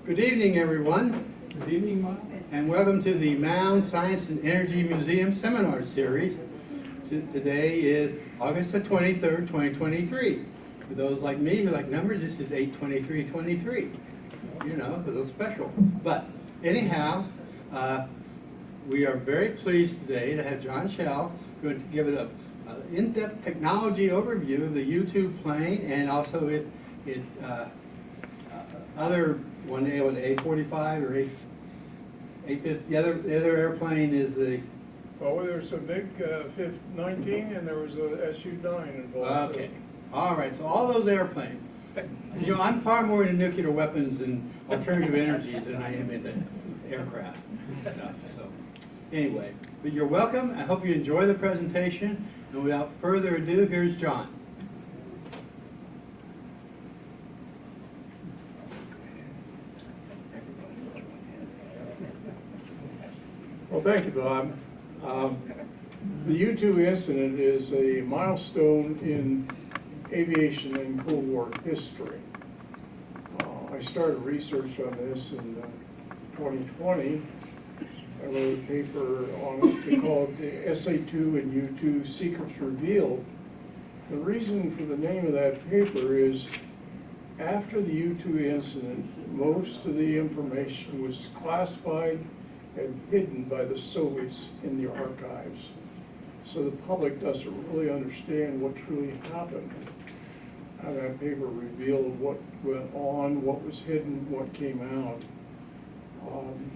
Good evening, everyone, Good evening, Miles. and welcome to the Mound Science and Energy Museum Seminar Series. Today is August the 23rd, 2023. For those like me who like numbers, this is 8/23/23. You know, a little special. But anyhow, we are very pleased today to have John Schell going to give us an in-depth technology overview of the U-2 plane and also its other one, the A45 or A50. The other airplane is the. Oh, there's a big 19 and there was a SU-9 involved. Okay. All right. So all those airplanes. You know, I'm far more into nuclear weapons and alternative energies than I am into aircraft stuff. So anyway, but you're welcome. I hope you enjoy the presentation. And without further ado, here's John. Well, thank you, Bob. The U-2 incident is a milestone in aviation and Cold War history. I started research on this in 2020. I wrote a paper on it called the SA-2 and U-2 Secrets Revealed. The reason for the name of that paper is after the U-2 incident, most of the information was classified and hidden by the Soviets in the archives. So the public doesn't really understand what truly happened. And that paper revealed what went on, what was hidden, what came out.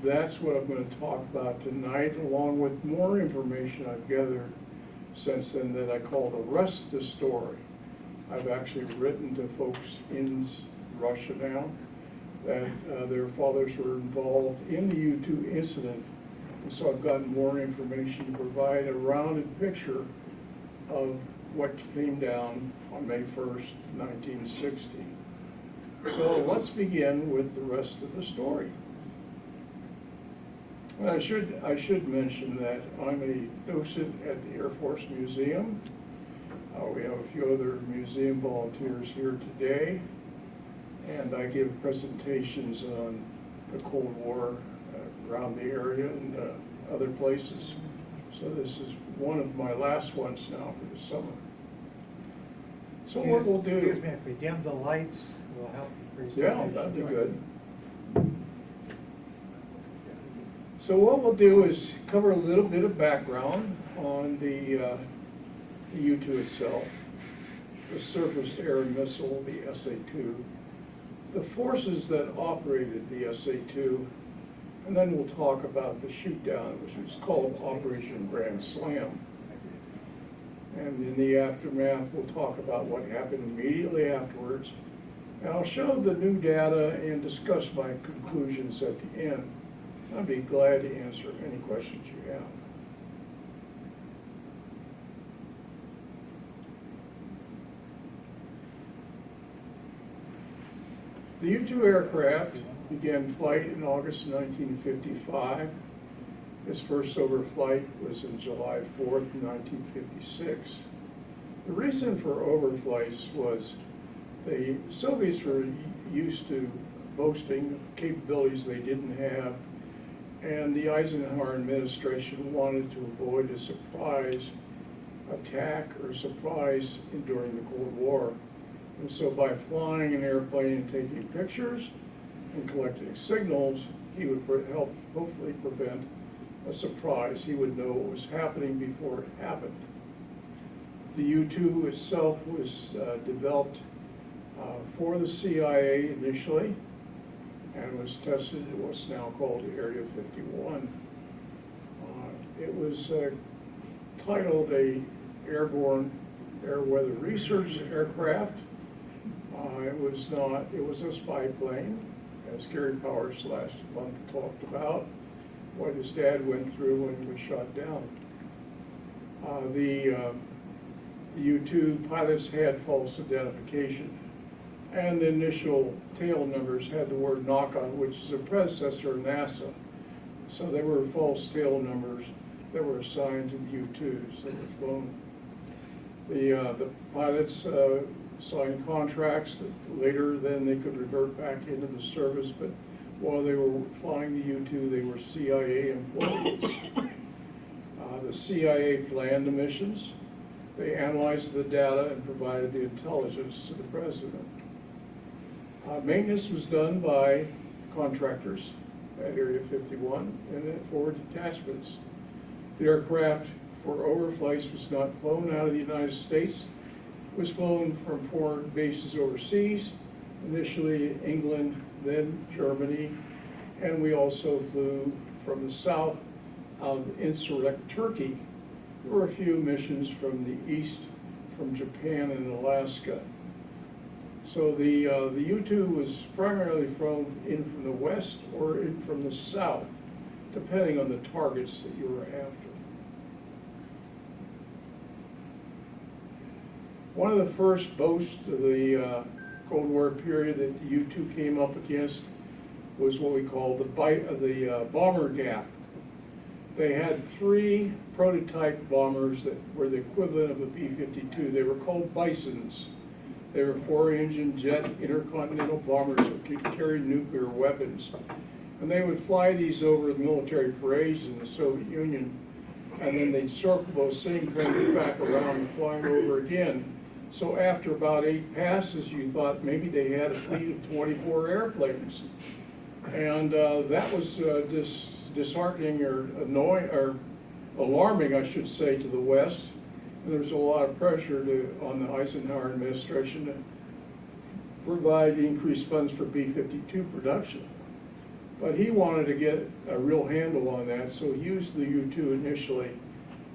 That's what I'm going to talk about tonight, along with more information I've gathered since then that I call the rest of the story. I've actually written to folks in Russia now that their fathers were involved in the U-2 incident. And so I've gotten more information to provide a rounded picture of what came down on May 1st, 1960. So let's begin with the rest of the story. And I should mention that I'm a docent at the Air Force Museum. We have a few other museum volunteers here today. And I give presentations on the Cold War around the area and other places. So this is one of my last ones now for the summer. So what we'll do... Excuse me, if we dim the lights, we'll help the presentation. Yeah, that'd be good. So what we'll do is cover a little bit of background on the U-2 itself, the surface-to-air missile, the SA-2, the forces that operated the SA-2, and then we'll talk about the shootdown, which was called Operation Grand Slam. And in the aftermath, we'll talk about what happened immediately afterwards. And I'll show the new data and discuss my conclusions at the end. I'd be glad to answer any questions you have. The U-2 aircraft began flight in August 1955. Its first overflight was in July 4th, 1956. The reason for overflights was the Soviets were used to boasting capabilities they didn't have, and the Eisenhower administration wanted to avoid a surprise attack or surprise during the Cold War. And so by flying an airplane and taking pictures and collecting signals, he would help hopefully prevent a surprise. He would know what was happening before it happened. The U-2 itself was developed for the CIA initially and was tested at what's now called Area 51. It was titled a Airborne Air Weather Research Aircraft. It was a spy plane, as Gary Powers last month talked about, what his dad went through when he was shot down. The U-2 pilots had false identification, and the initial tail numbers had the word NACA, which is a predecessor of NASA. So they were false tail numbers that were assigned to the U-2s that were flown. The pilots signed contracts that later then they could revert back into the service, but while they were flying the U-2, they were CIA employees. The CIA planned the missions. They analyzed the data and provided the intelligence to the president. Maintenance was done by contractors at Area 51 and at forward detachments. The aircraft for overflights was not flown out of the United States. It was flown from foreign bases overseas, initially England, then Germany, and we also flew from the south of insurrect Turkey. There were a few missions from the east, from Japan and Alaska. So the U-2 was primarily flown in from the west or in from the south, depending on the targets that you were after. One of the first boasts of the Cold War period that the U-2 came up against was what we call the bomber gap. They had 3 prototype bombers that were the equivalent of a B-52. They were called Bisons. They were 4-engine jet intercontinental bombers that could carry nuclear weapons. And they would fly these over the military parades in the Soviet Union, and then they'd circle those same planes back around and fly them over again. So after about 8 passes, you thought maybe they had a fleet of 24 airplanes. And that was disheartening or annoying, or alarming, I should say, to the West. And there was a lot of pressure on the Eisenhower administration to provide increased funds for B-52 production. But he wanted to get a real handle on that, so he used the U-2 initially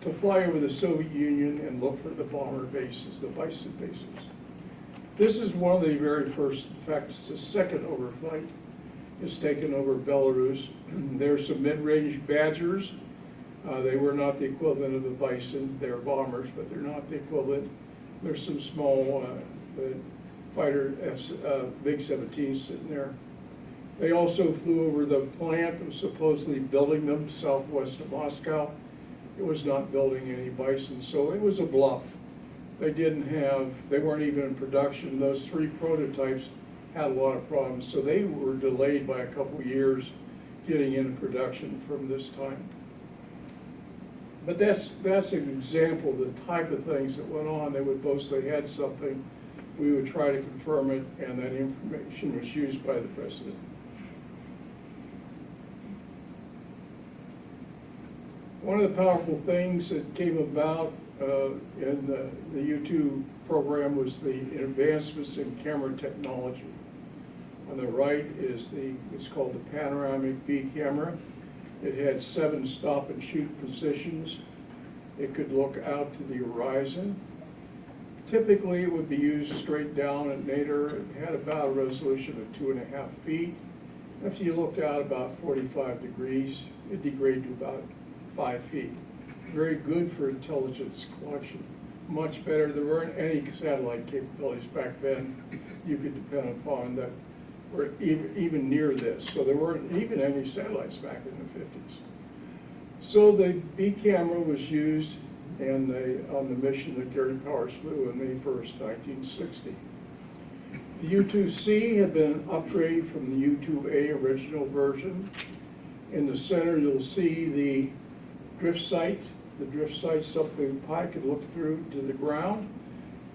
to fly over the Soviet Union and look for the bomber bases, the Bison bases. This is one of the very first, in fact, it's the second overflight. It's taken over Belarus. There's some mid-range Badgers. They were not the equivalent of the Bison. They're bombers, but they're not the equivalent. There's some small fighter MiG-17s sitting there. They also flew over the plant that was supposedly building them southwest of Moscow. It was not building any Bison, so it was a bluff. They weren't even in production. Those 3 prototypes had a lot of problems, so they were delayed by a couple of years getting into production from this time. But that's an example of the type of things that went on. They would boast they had something, we would try to confirm it, and that information was used by the president. One of the powerful things that came about in the U-2 program was the advancements in camera technology. On the right is it's called the panoramic B camera. It had 7 stop and shoot positions. It could look out to the horizon. Typically, it would be used straight down at nadir. It had about a resolution of 2.5 feet. If you looked out about 45 degrees, it degraded to about 5 feet. Very good for intelligence collection. Much better. There weren't any satellite capabilities back then you could depend upon that were even near this. So there weren't even any satellites back in the 50s. So the B camera was used on the mission that Gary Powers flew on May 1st, 1960. The U-2C had been an upgrade from the U-2A original version. In the center, you'll see the drift sight. The drift sight, something the pilot could look through to the ground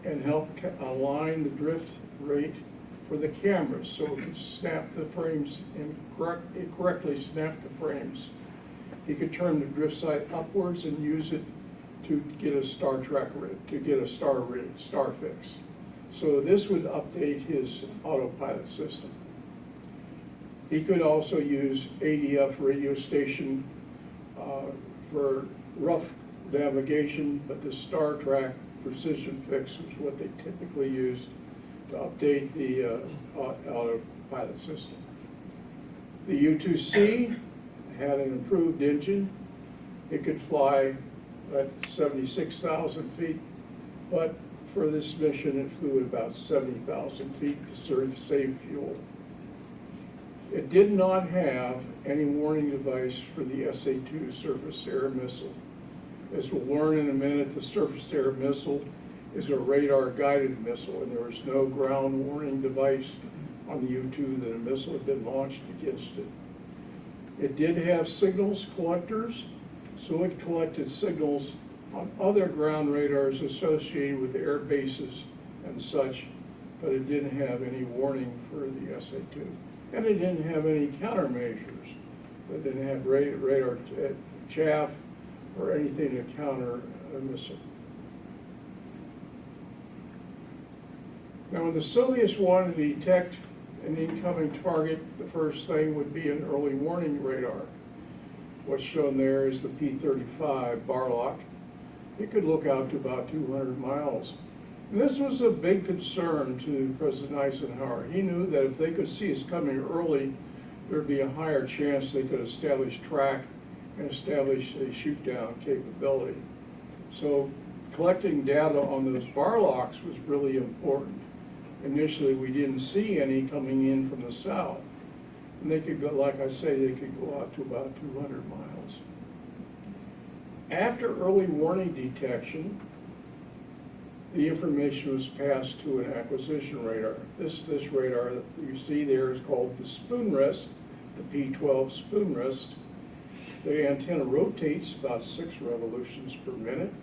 and help align the drift rate for the cameras, so it could snap the frames and correctly snap the frames. He could turn the drift sight upwards and use it to get a star track, to get a star fix. So this would update his autopilot system. He could also use ADF radio station for rough navigation, but the star track precision fix was what they typically used to update the autopilot system. The U-2C had an improved engine. It could fly at 76,000 feet, but for this mission it flew at about 70,000 feet to save fuel. It did not have any warning device for the SA-2 surface-to-air missile. As we'll learn in a minute, the surface-to-air missile is a radar-guided missile, and there was no ground warning device on the U-2 that a missile had been launched against it. It did have signals collectors, so it collected signals on other ground radars associated with air bases and such, but it didn't have any warning for the SA-2. And it didn't have any countermeasures. It didn't have radar chaff or anything to counter a missile. Now, when the Soviets wanted to detect an incoming target, the first thing would be an early warning radar. What's shown there is the P-35 Barlock. It could look out to about 200 miles. And this was a big concern to President Eisenhower. He knew that if they could see us coming early, there'd be a higher chance they could establish track and establish a shoot-down capability. So collecting data on those Barlocks was really important. Initially, we didn't see any coming in from the south. And they could go, like I say, they could go out to about 200 miles. After early warning detection, the information was passed to an acquisition radar. This radar that you see there is called the spoon rest, the P-12 spoon rest. The antenna rotates about 6 revolutions per minute,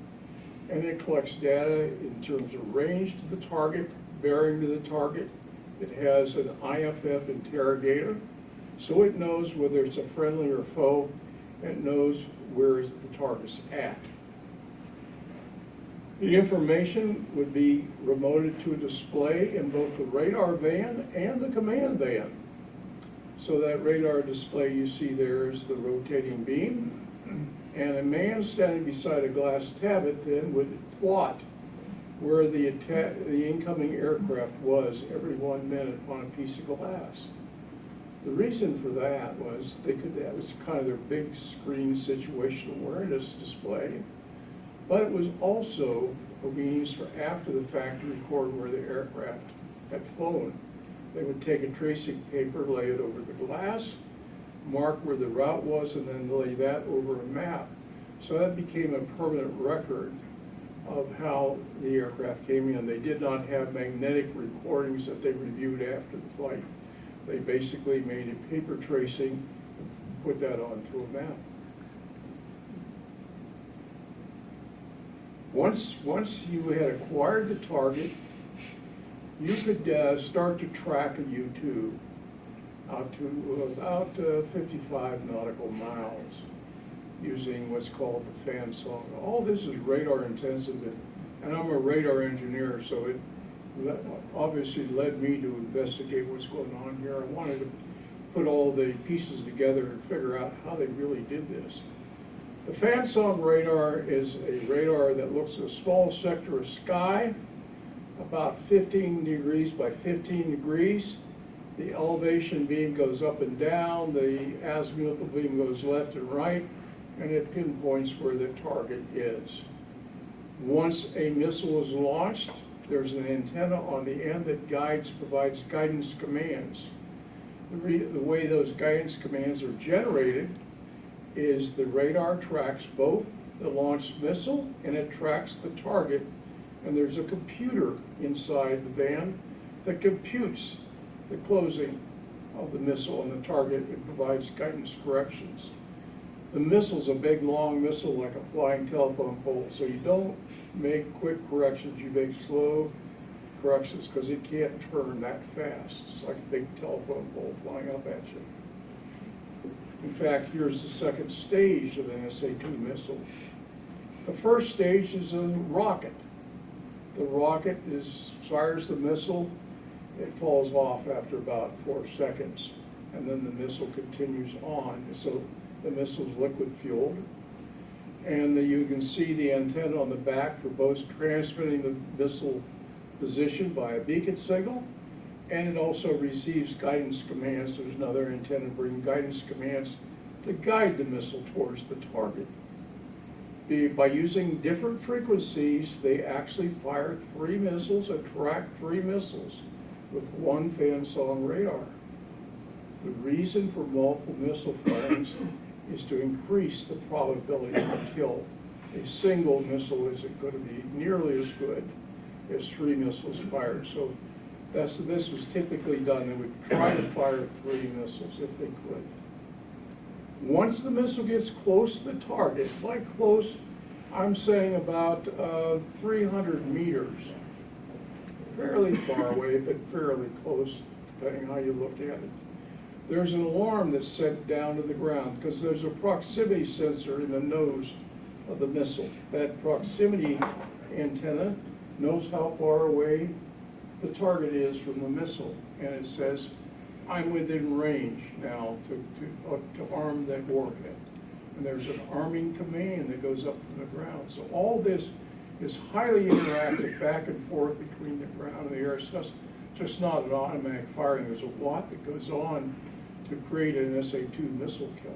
and it collects data in terms of range to the target, bearing to the target. It has an IFF interrogator, so it knows whether it's a friendly or foe, and it knows where is the target's at. The information would be remoted to a display in both the radar van and the command van. So that radar display you see there is the rotating beam, and a man standing beside a glass tablet then would plot where the incoming aircraft was every 1 minute on a piece of glass. The reason for that was that was kind of their big screen situational awareness display, but it was also a means for after the fact to record where the aircraft had flown. They would take a tracing paper, lay it over the glass, mark where the route was, and then lay that over a map. So that became a permanent record of how the aircraft came in. They did not have magnetic recordings that they reviewed after the flight. They basically made a paper tracing and put that onto a map. Once you had acquired the target, you could start to track a U-2 out to about 55 nautical miles using what's called the fan song. All this is radar intensive, and I'm a radar engineer, so it obviously led me to investigate what's going on here. I wanted to put all the pieces together and figure out how they really did this. The fan song radar is a radar that looks at a small sector of sky, about 15 degrees by 15 degrees. The elevation beam goes up and down, the azimuthal beam goes left and right, and it pinpoints where the target is. Once a missile is launched, there's an antenna on the end that provides guidance commands. The way those guidance commands are generated is the radar tracks both the launched missile and it tracks the target, and there's a computer inside the van that computes the closing of the missile and the target and provides guidance corrections. The missile's a big long missile like a flying telephone pole, so you don't make quick corrections, you make slow corrections because it can't turn that fast. It's like a big telephone pole flying up at you. In fact, here's the second stage of an SA-2 missile. The first stage is a rocket. The rocket fires the missile, it falls off after about 4 seconds, and then the missile continues on. So the missile's liquid fueled, and you can see the antenna on the back for both transmitting the missile position by a beacon signal, and it also receives guidance commands. There's another antenna bringing guidance commands to guide the missile towards the target. By using different frequencies, they actually fire 3 missiles and track 3 missiles with one fan song radar. The reason for multiple missile firings is to increase the probability of a kill. A single missile isn't going to be nearly as good as 3 missiles fired. So This was typically done. They would try to fire 3 missiles if they could. Once the missile gets close to the target, by close, I'm saying about 300 meters. Fairly far away, but fairly close, depending how you look at it. There's an alarm that's sent down to the ground because there's a proximity sensor in the nose of the missile. That proximity antenna knows how far away the target is from the missile, and it says, I'm within range now to arm that warhead. And there's an arming command that goes up from the ground. So all this is highly interactive back and forth between the ground and the air. It's just not an automatic firing. There's a lot that goes on to create an SA-2 missile kill.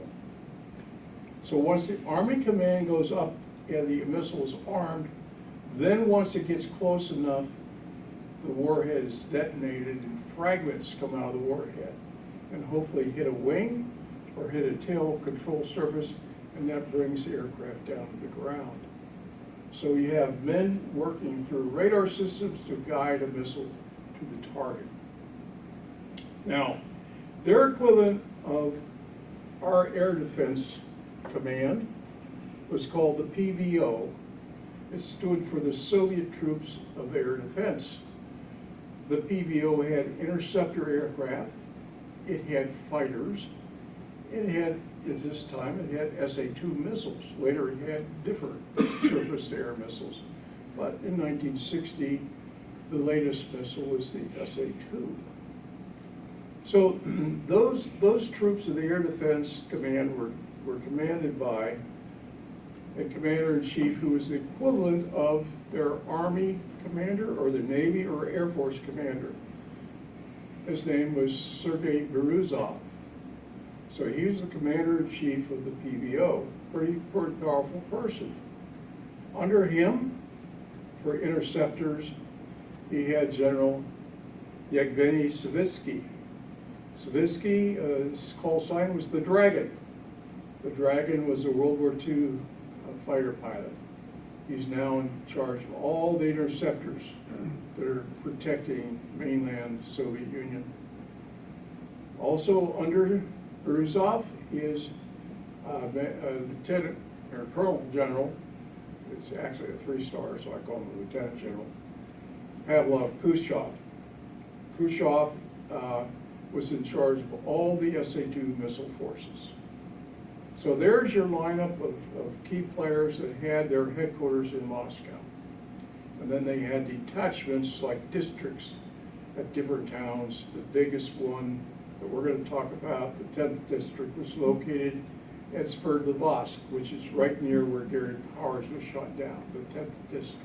So once the arming command goes up and the missile is armed, then once it gets close enough, the warhead is detonated and fragments come out of the warhead and hopefully hit a wing or hit a tail control surface, and that brings the aircraft down to the ground. So you have men working through radar systems to guide a missile to the target. Now, their equivalent of our Air Defense Command was called the PVO. It stood for the Soviet Troops of Air Defense. The PVO had interceptor aircraft, it had fighters, it had, at this time, it had SA-2 missiles. Later it had different surface-to-air missiles. But in 1960, the latest missile was the SA-2. So those troops of the Air Defense Command were commanded by a commander-in-chief who was the equivalent of their Army commander or the Navy or Air Force commander. His name was Sergei Berezov. So he was the commander-in-chief of the PVO, pretty powerful person. Under him, for interceptors, he had General Yevgeny Savitsky. Savitsky's call sign was the Dragon. The Dragon was a World War II fighter pilot. He's now in charge of all the interceptors that are protecting mainland Soviet Union. Also under Berezov is Lieutenant or Colonel General. It's actually a 3-star, so I call him Lieutenant General. Pavlov Khrushchev. Khrushchev was in charge of all the SA-2 missile forces. So there's your lineup of key players that had their headquarters in Moscow. And then they had detachments like districts at different towns. The biggest one that we're going to talk about, the 10th district, was located at Sverdlovsk, which is right near where Gary Powers was shot down, the 10th district.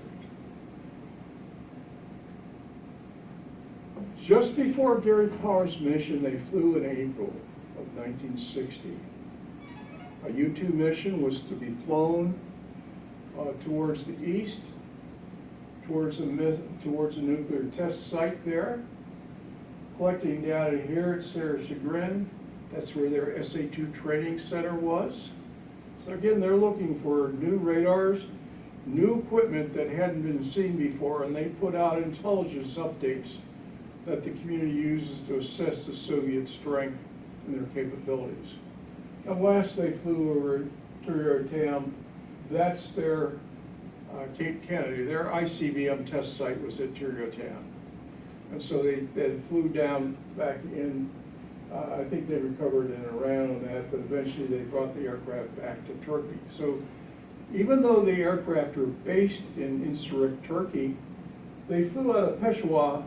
Just before Gary Powers' mission, they flew in April of 1960. A U-2 mission was to be flown towards the east, towards a nuclear test site there, collecting data here at Sarah-Chagrin. That's where their SA-2 training center was. So again, they're looking for new radars, new equipment that hadn't been seen before, and they put out intelligence updates that the community uses to assess the Soviet strength and their capabilities. And last they flew over Tyuratam. That's their Cape Kennedy. Their ICBM test site was at Tyuratam. And so they flew down back in, I think they recovered in Iran on that, but eventually they brought the aircraft back to Turkey. So even though the aircraft were based in insurrect Turkey, they flew out of Peshawar,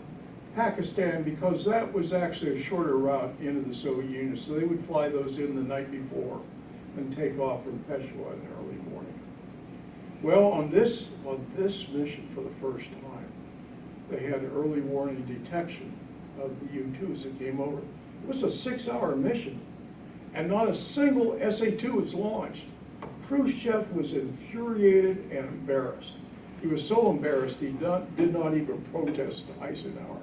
Pakistan, because that was actually a shorter route into the Soviet Union. So they would fly those in the night before and take off from Peshawar in the early morning. Well, on this mission for the first time, they had early warning detection of the U-2s that came over. It was a 6-hour mission, and not a single SA-2 was launched. Khrushchev was infuriated and embarrassed. He was so embarrassed he did not even protest Eisenhower.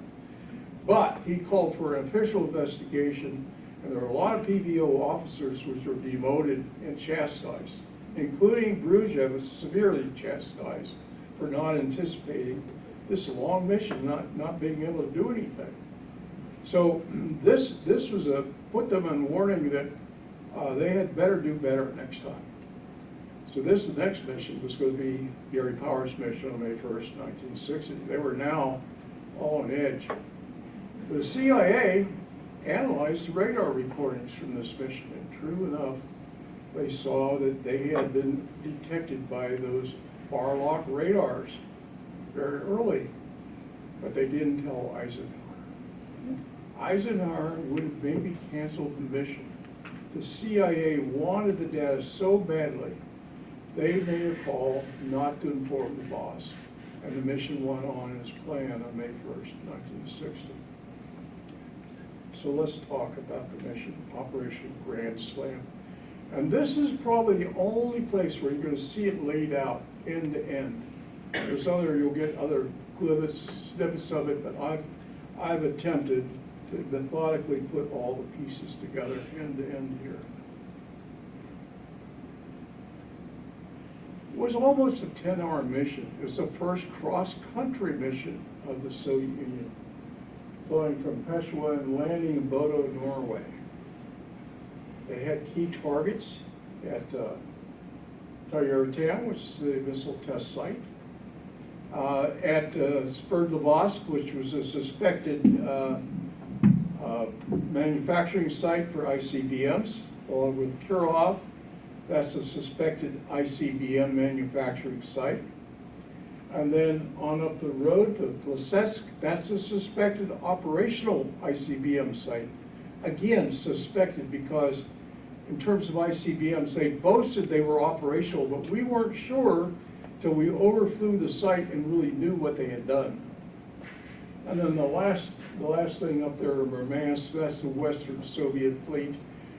But he called for an official investigation, and there were a lot of PVO officers which were demoted and chastised, including Khrushchev was severely chastised for not anticipating this long mission, not being able to do anything. So this was put them on warning that they had better do better next time. So the next mission was going to be Gary Powers' mission on May 1st, 1960. They were now all on edge. The CIA analyzed the radar recordings from this mission, and true enough, they saw that they had been detected by those Barlock radars very early, but they didn't tell Eisenhower. Eisenhower would have maybe canceled the mission. The CIA wanted the data so badly, they made a call not to inform the boss, and the mission went on as planned on May 1st, 1960. So let's talk about the mission, Operation Grand Slam. And this is probably the only place where you're going to see it laid out end to end. You'll get other snippets of it, but I've attempted to methodically put all the pieces together end to end here. It was almost a 10-hour mission. It was the first cross-country mission of the Soviet Union, flying from Peshawar and landing in Bodo, Norway. They had key targets at Tayartan, which is the missile test site, at Sverdlovsk, which was a suspected manufacturing site for ICBMs, along with Kirov. That's a suspected ICBM manufacturing site. And then on up the road to Plesetsk, that's a suspected operational ICBM site. Again, suspected because in terms of ICBMs, they boasted they were operational, but we weren't sure till we overflew the site and really knew what they had done. And then the last thing up there in Murmansk, that's the Western Soviet fleet.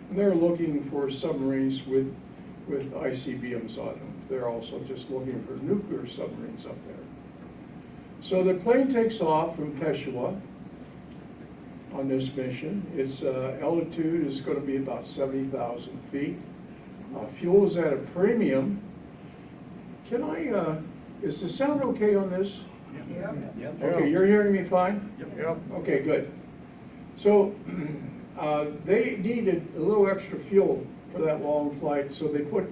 And they're looking for submarines with ICBMs on them. They're also just looking for nuclear submarines up there. So the plane takes off from Peshawar on this mission. Its altitude is going to be about 70,000 feet. Fuel is at a premium. Is the sound okay on this? Yep. Okay, you're hearing me fine? Yep. Okay, good. So they needed a little extra fuel for that long flight, so they put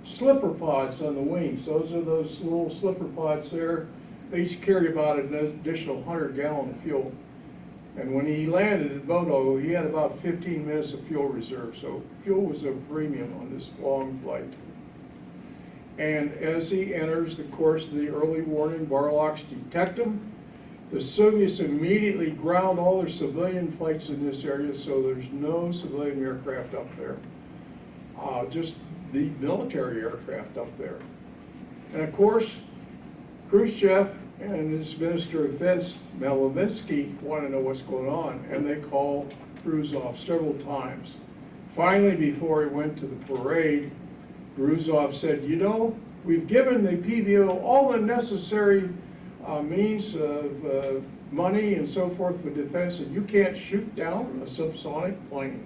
slipper pods on the wings. Those are those little slipper pods there. They each carry about an additional 100-gallon of fuel. And when he landed at Bodo, he had about 15 minutes of fuel reserve. So fuel was a premium on this long flight. And as he enters the course of the early warning, Barlocks detect him. The Soviets immediately ground all their civilian flights in this area, so there's no civilian aircraft up there. Just the military aircraft up there. And of course, Khrushchev and his Minister of Defense, Malovinsky, want to know what's going on, and they call Bruzov several times. Finally, before he went to the parade, Bruzov said, you know, we've given the PVO all the necessary means of money and so forth for defense, and you can't shoot down a subsonic plane.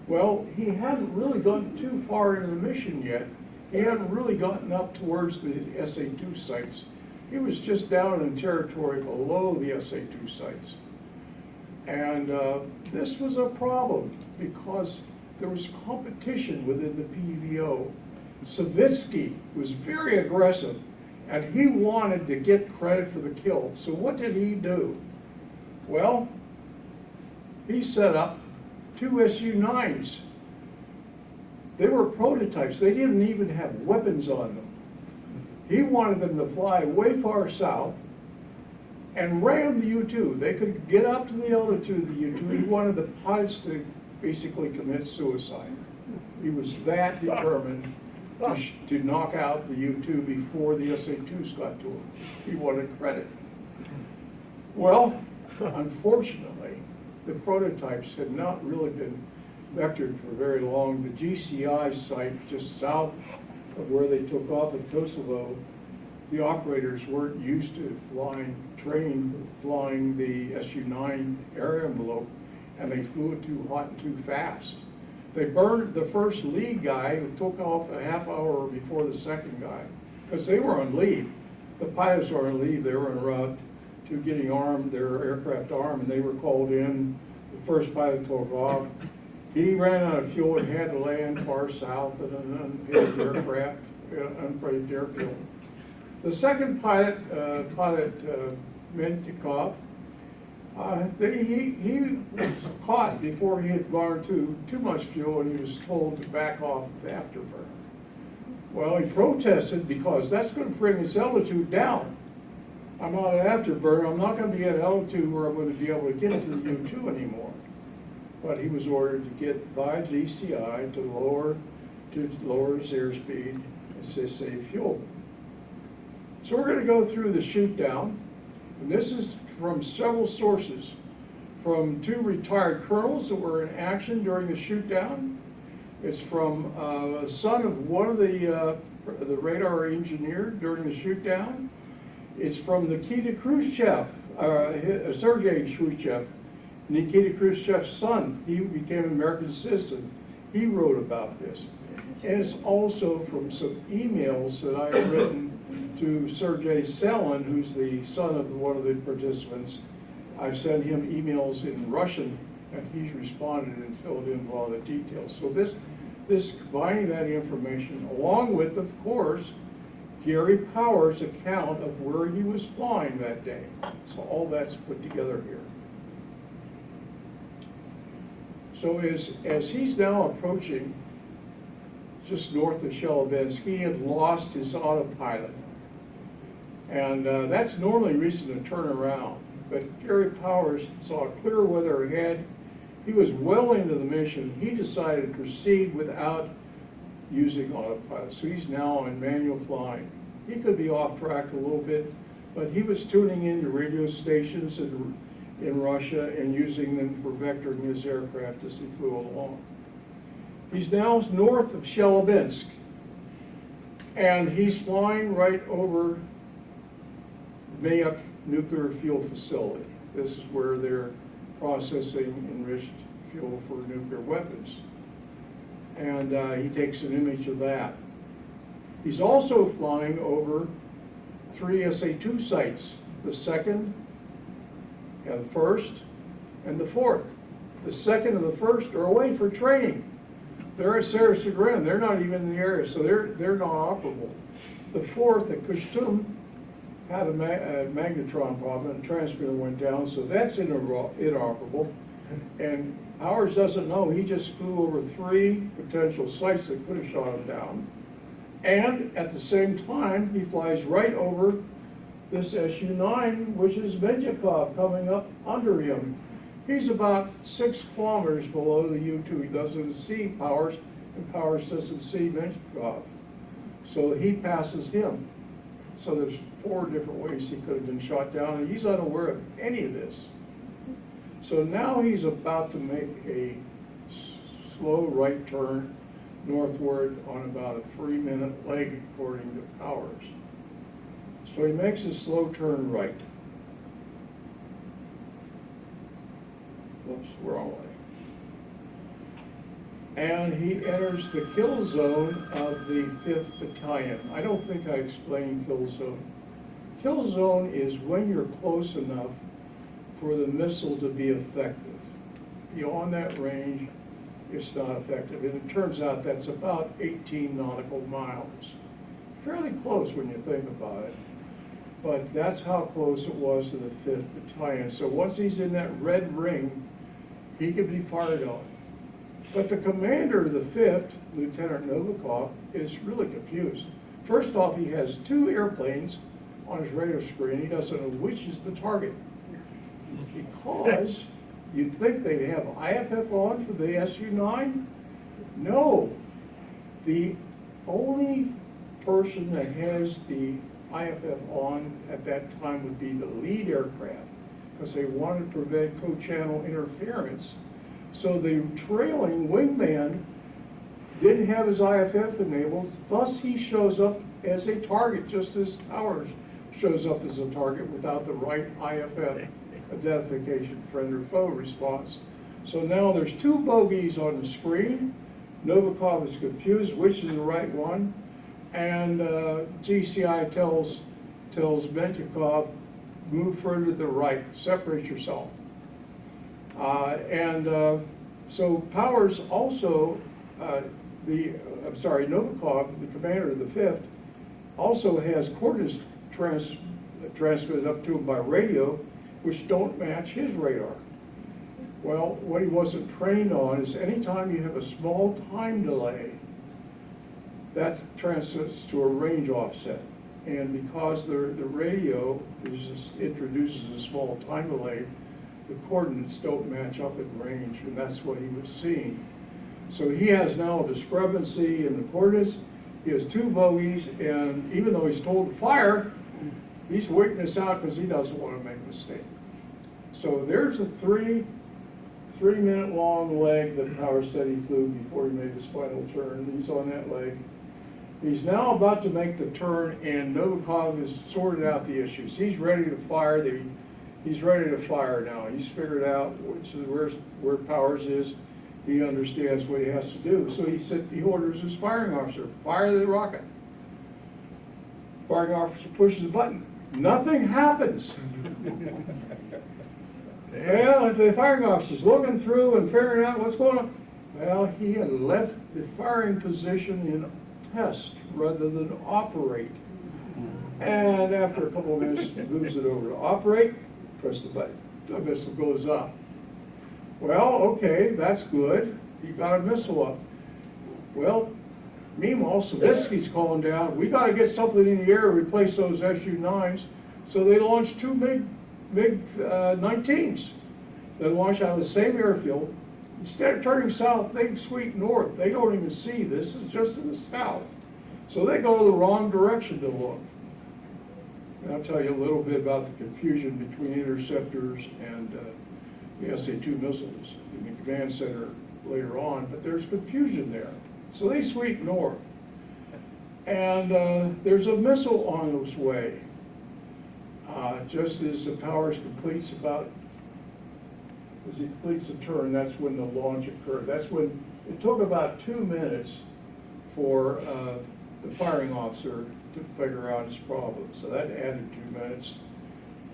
Well, he hadn't really gotten too far into the mission yet. He hadn't really gotten up towards the SA-2 sites. He was just down in territory below the SA-2 sites. And this was a problem because there was competition within the PVO. Savitsky was very aggressive, and he wanted to get credit for the kill. So what did he do? Well, he set up 2 Su-9s. They were prototypes. They didn't even have weapons on them. He wanted them to fly way far south and ram the U-2. They could get up to the altitude of the U-2. He wanted the pilots to basically commit suicide. He was that determined to knock out the U-2 before the SA-2s got to him. He wanted credit. Well, unfortunately, the prototypes had not really been vectored for very long. The GCI site just south of where they took off at Kosovo, the operators weren't used to flying the Su-9 air envelope, and they flew it too hot and too fast. They burned the first lead guy who took off a half hour before the second guy, because they were on leave. The pilots were on leave, they were en route to getting armed, their aircraft armed, and they were called in. The first pilot took off. He ran out of fuel and had to land far south at an unpaved aircraft, unpaved airfield. The second pilot, Mentikov, he was caught before he had gone to too much fuel, and he was told to back off the afterburner. Well, he protested because that's going to bring his altitude down. I'm not an afterburner. I'm not going to be at altitude where I'm going to be able to get to the U-2 anymore. But he was ordered to get by GCI to lower his airspeed and to save fuel. So we're going to go through the shoot down, and this is from several sources, from 2 retired colonels that were in action during the shoot down. It's from a son of one of the radar engineer during the shoot down. It's from Nikita Khrushchev, Sergei Khrushchev, Nikita Khrushchev's son. He became an American citizen. He wrote about this. And it's also from some emails that I have written to Sergei Selin, who's the son of one of the participants. I've sent him emails in Russian, and he's responded and filled in a lot of the details. So this combining that information, along with, of course, Gary Powers' account of where he was flying that day. So all that's put together here. So as he's now approaching just north of Chelyabinsk, he had lost his autopilot. And that's normally a reason to turn around. But Gary Powers saw clear weather ahead. He was well into the mission. He decided to proceed without using autopilot. So he's now in manual flying. He could be off track a little bit, but he was tuning into radio stations in Russia and using them for vectoring his aircraft as he flew along. He's now north of Chelyabinsk, and he's flying right over Mayak nuclear fuel facility. This is where they're processing enriched fuel for nuclear weapons. And he takes an image of that. He's also flying over 3 SA-2 sites, the 2nd and the 1st and the 4th. The 2nd and the 1st are away for training. They're at Sarasagran. They're not even in the area, so they're not operable. The 4th at Khartoum had a magnetron problem, and the transmitter went down, so that's inoperable. And Powers doesn't know. He just flew over 3 potential sites that could have shot him down. And at the same time, he flies right over this Su-9, which is Mentikov coming up under him. He's about 6 kilometers below the U-2. He doesn't see Powers, and Powers doesn't see Mentikov. So he passes him. So there's 4 different ways he could have been shot down, and he's unaware of any of this. So now he's about to make a slow right turn northward on about a 3-minute leg, according to Powers. So he makes a slow turn right. Whoops, wrong way. And he enters the kill zone of the 5th Battalion. I don't think I explained kill zone. Kill zone is when you're close enough for the missile to be effective. Beyond that range, it's not effective. And it turns out that's about 18 nautical miles. Fairly close when you think about it. But that's how close it was to the 5th Battalion. So once he's in that red ring, he can be fired on. But the commander of the 5th, Lieutenant Novikov, is really confused. First off, he has 2 airplanes on his radar screen. He doesn't know which is the target. Because you'd think they'd have IFF on for the Su-9? No. The only person that has the IFF on at that time would be the lead aircraft, because they wanted to prevent co-channel interference. So the trailing wingman didn't have his IFF enabled, thus he shows up as a target, just as Powers shows up as a target without the right IFF identification, friend or foe response. So now there's 2 bogeys on the screen. Novikov is confused which is the right one, and GCI tells Mentikov, move further to the right, separate yourself. So Powers also, Novikov, the commander of the 5th, also has coordinates transmitted up to him by radio, which don't match his radar. Well, what he wasn't trained on is anytime you have a small time delay, that transfers to a range offset. And because the radio introduces a small time delay, the coordinates don't match up in range, and that's what he was seeing. So he has now a discrepancy in the coordinates. He has 2 bogeys, and even though he's told to fire, he's waiting this out because he doesn't want to make a mistake. So there's a 3-minute long leg that Powers said he flew before he made his final turn. He's on that leg. He's now about to make the turn, and Novikov has sorted out the issues. He's ready to fire. He's ready to fire now. He's figured out where Powers is. He understands what he has to do. So he orders his firing officer, fire the rocket. Firing officer pushes the button. Nothing happens. Well, the firing officer's looking through and figuring out what's going on. Well, he had left the firing position in test rather than operate. And after a couple of minutes, he moves it over to operate, press the button, the missile goes up. Well, okay, that's good. He got a missile up. Well, meanwhile, Savitsky's calling down, we got to get something in the air to replace those Su-9s. So they launched 2 MiG-19s that launch out of the same airfield. Instead of turning south, they sweep north. They don't even see this. It's just in the south. So they go the wrong direction to look. And I'll tell you a little bit about the confusion between interceptors and the SA-2 missiles in the command center later on, but there's confusion there. So they sweep north. And there's a missile on its way. Just as the Powers completes as he completes the turn, that's when the launch occurred. That's when it took about 2 minutes for the firing officer to figure out his problem. So that added 2 minutes.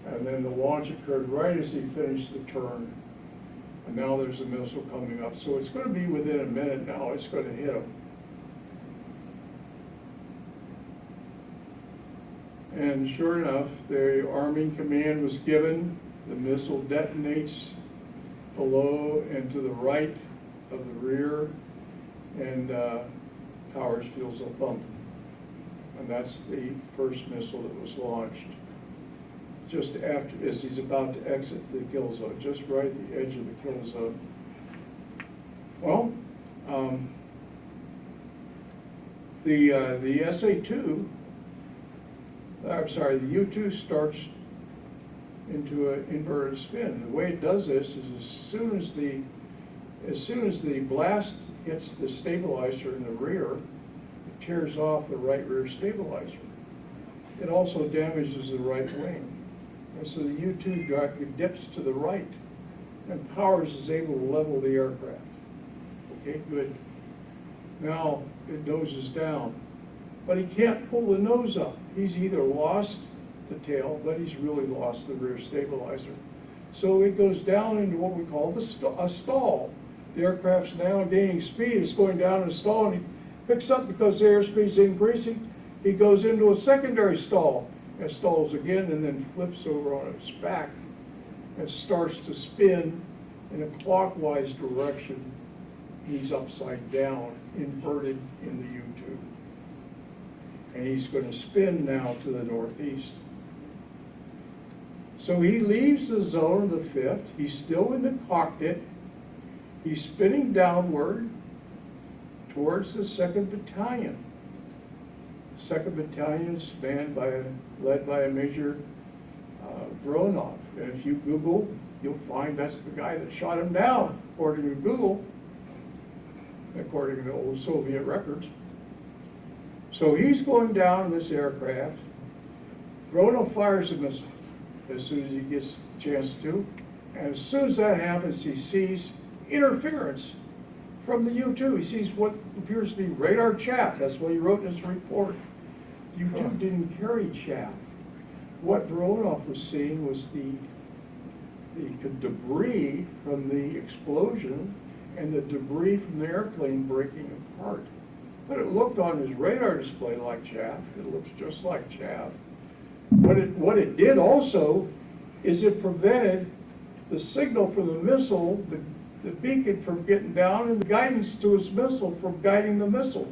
And then the launch occurred right as he finished the turn. And now there's a missile coming up. So it's going to be within a minute now. It's going to hit him. And sure enough, the arming command was given. The missile detonates below and to the right of the rear, and Powers feels a bump. And that's the first missile that was launched just after, as he's about to exit the kill zone, just right at the edge of the kill zone. Well, the SA-2, I'm sorry, the U-2 starts into an inverted spin. The way it does this is as soon as the blast hits the stabilizer in the rear, it tears off the right rear stabilizer. It also damages the right wing. And so the U-2 dips to the right, and Powers is able to level the aircraft. Okay, good. Now it noses down, but he can't pull the nose up. He's either lost the tail, but he's really lost the rear stabilizer. So it goes down into what we call a stall. The aircraft's now gaining speed. It's going down in a stall, and he picks up because the airspeed's increasing. He goes into a secondary stall and stalls again, and then flips over on its back and starts to spin in a clockwise direction. He's upside down, inverted in the U-2. And he's going to spin now to the northeast. So he leaves the zone of the 5th. He's still in the cockpit. He's spinning downward towards the 2nd Battalion. 2nd Battalion is led by a Major Voronov. And if you Google, you'll find that's the guy that shot him down, according to Google, according to old Soviet records. So he's going down in this aircraft. Voronov fires a missile as soon as he gets a chance to. And as soon as that happens, he sees interference from the U-2. He sees what appears to be radar chaff. That's what he wrote in his report. U-2 didn't carry chaff. what Voronov was seeing was the debris from the explosion and the debris from the airplane breaking apart. But it looked on his radar display like chaff. It looks just like chaff. What it did also is it prevented the signal from the missile, the beacon, from getting down, and the guidance to his missile from guiding the missile.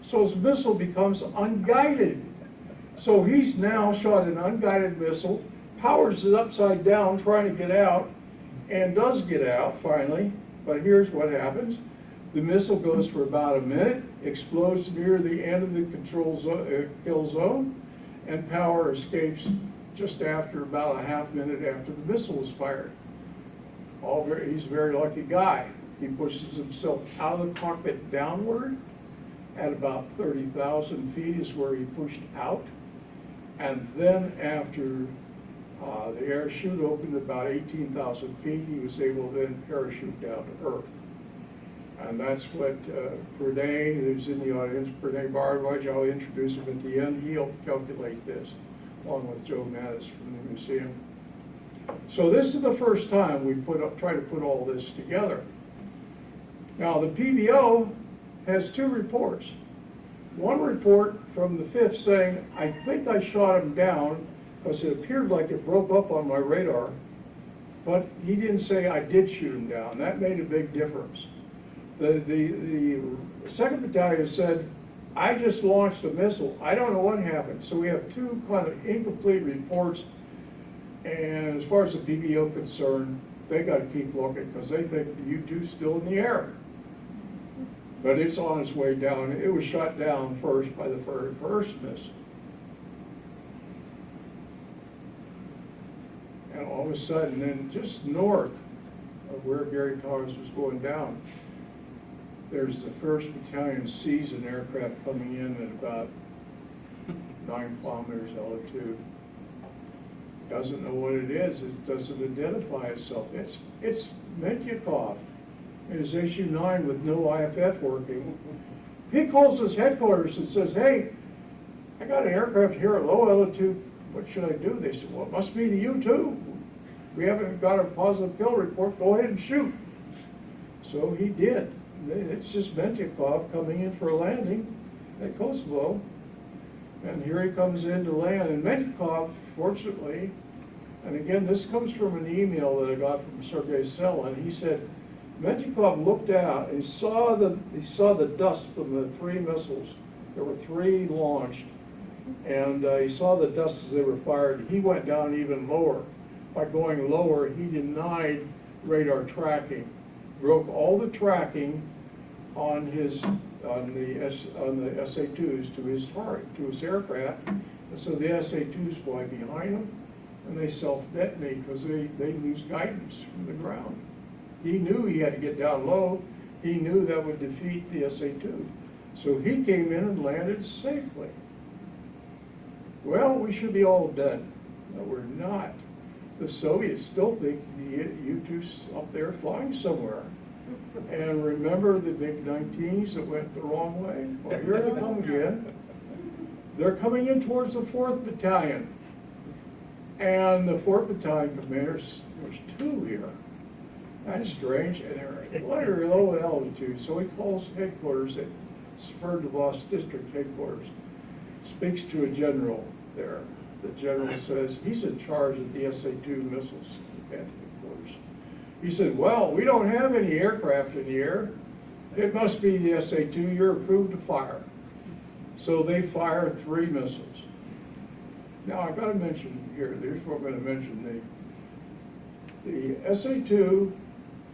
So his missile becomes unguided. So he's now shot an unguided missile, powers it upside down trying to get out, and does get out finally. But here's what happens. The missile goes for about a minute, explodes near the end of the kill zone, and power escapes just after about a half minute after the missile is fired. He's a very lucky guy. He pushes himself out of the cockpit downward at about 30,000 feet is where he pushed out. And then after the air chute opened about 18,000 feet, he was able to then parachute down to Earth. And that's what Pranay, who's in the audience, Pranay Bharadwaj, I'll introduce him at the end. He'll calculate this, along with Joe Mattis from the museum. So this is the first time we try to put all this together. Now the PBO has two reports. One report from the 5th saying, I think I shot him down because it appeared like it broke up on my radar, but he didn't say I did shoot him down. That made a big difference. The 2nd Battalion said, I just launched a missile. I don't know what happened. So we have two kind of incomplete reports. And as far as the PBO concerned, they got to keep looking because they think the U-2's still in the air. But it's on its way down. It was shot down first by the first missile. And all of a sudden, then just north of where Gary Towers was going down, there's the 1st Battalion sees an aircraft coming in at about 9 kilometers altitude. Doesn't know what it is. It doesn't identify itself. It's Mentyakov. It is issue 9 with no IFF working. He calls his headquarters and says, hey, I got an aircraft here at low altitude. What should I do? They said, well, it must be the U-2. We haven't got a positive kill report. Go ahead and shoot. So he did. It's just Mentyakov coming in for a landing at Kosovo. And here he comes in to land. And Mentyakov, fortunately, and again, this comes from an email that I got from Sergei Sell, and he said, Mentyakov looked out and he saw the dust from the 3 missiles. There were 3 launched, and he saw the dust as they were fired. He went down even lower. By going lower, he denied radar tracking, broke all the tracking on the SA-2s to his target, to his aircraft, and so the SA-2s fly behind him, and they self-detonate because they lose guidance from the ground. He knew he had to get down low. He knew that would defeat the SA-2. So he came in and landed safely. Well, we should be all dead. No, we're not. The Soviets still think the U-2's up there flying somewhere. And remember the big 19s that went the wrong way? Well, here they come again. They're coming in towards the 4th Battalion. And the 4th Battalion commanders, there's 2 here. That's strange, and they're at very low altitude. So he calls headquarters at Sverdlovsk district headquarters, speaks to a general there. The general says he's in charge of the SA-2 missiles at headquarters. He said, well, we don't have any aircraft in the air. It must be the SA-2. You're approved to fire. So they fire 3 missiles. Now I've got to mention here, here's what I'm going to mention. The SA-2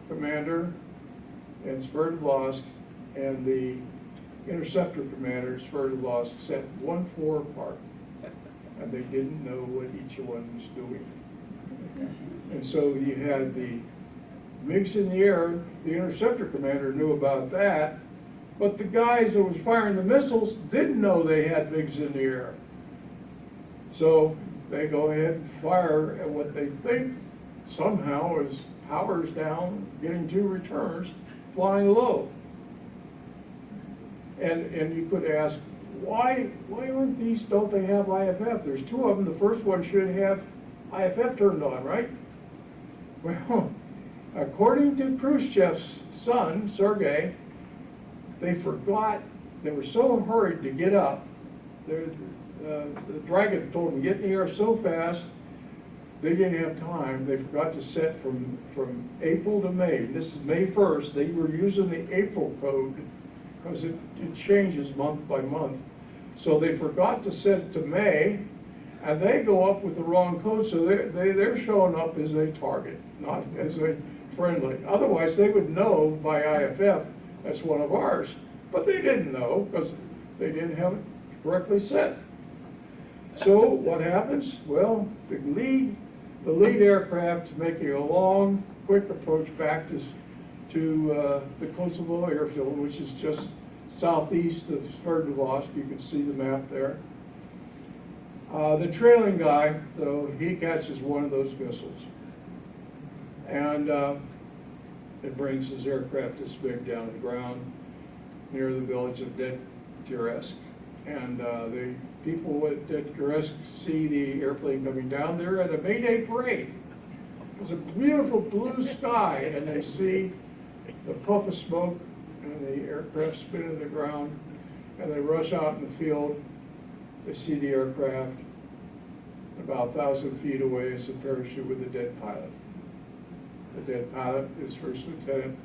commander in Sverdlovsk and the interceptor commander in Sverdlovsk set 1-4 apart, and they didn't know what each one was doing. And so you had the MiGs in the air. The interceptor commander knew about that, but the guys that was firing the missiles didn't know they had MiGs in the air. So they go ahead and fire at what they think somehow is powers down, getting 2 returns, flying low. And you could ask, why aren't these, don't they have IFF? There's two of them. The first one should have IFF turned on, right? Well, according to Khrushchev's son, Sergei, they forgot, they were so hurried to get up. The Dragon told them, get in the air so fast, they didn't have time. They forgot to set from April to May. This is May 1st. They were using the April code because it changes month by month. So they forgot to set it to May, and they go up with the wrong code, so they're showing up as a target, not as a friendly. Otherwise, they would know by IFF that's one of ours. But they didn't know because they didn't have it correctly set. So what happens? Well, the lead aircraft making a long, quick approach back to the Kosovo airfield, which is just southeast of Sverdlovsk. You can see the map there. The trailing guy, though, he catches one of those missiles. And it brings his aircraft this big down to the ground near the village of Detjeresk. And the people at Detjeresk see the airplane coming down there at a May Day parade. It's a beautiful blue sky, and they see the puff of smoke and the aircraft spin to the ground, and they rush out in the field. They see the aircraft. About 1,000 feet away is a parachute with a dead pilot. The dead pilot is First Lieutenant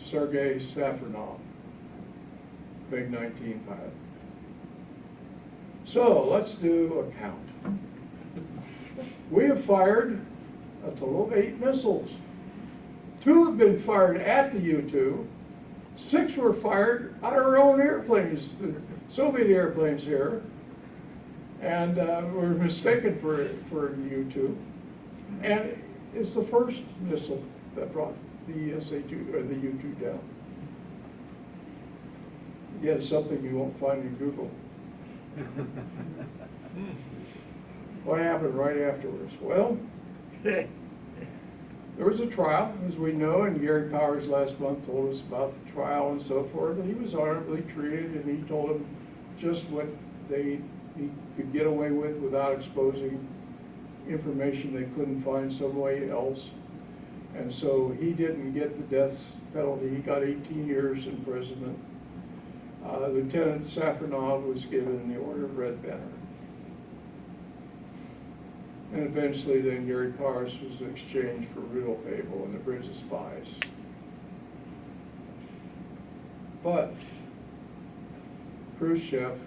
Sergei Safronov, MiG-19 pilot. So let's do a count. We have fired a total of 8 missiles. 2 have been fired at the U-2. 6 were fired at our own airplanes, the Soviet airplanes here, and were mistaken for the U-2. And it's the first missile that brought the SA-2 or the U-2 down. Again, something you won't find in Google. What happened right afterwards? Well, there was a trial, as we know, and Gary Powers last month told us about the trial and so forth, and he was honorably treated, and he told them just what he could get away with without exposing information they couldn't find some way else. And so he didn't get the death penalty. He got 18 years imprisonment. Lieutenant Safronov was given the Order of Red Banner. And eventually then Gary Powers was exchanged for Rudolph Abel and the Bridge of Spies. But Khrushchev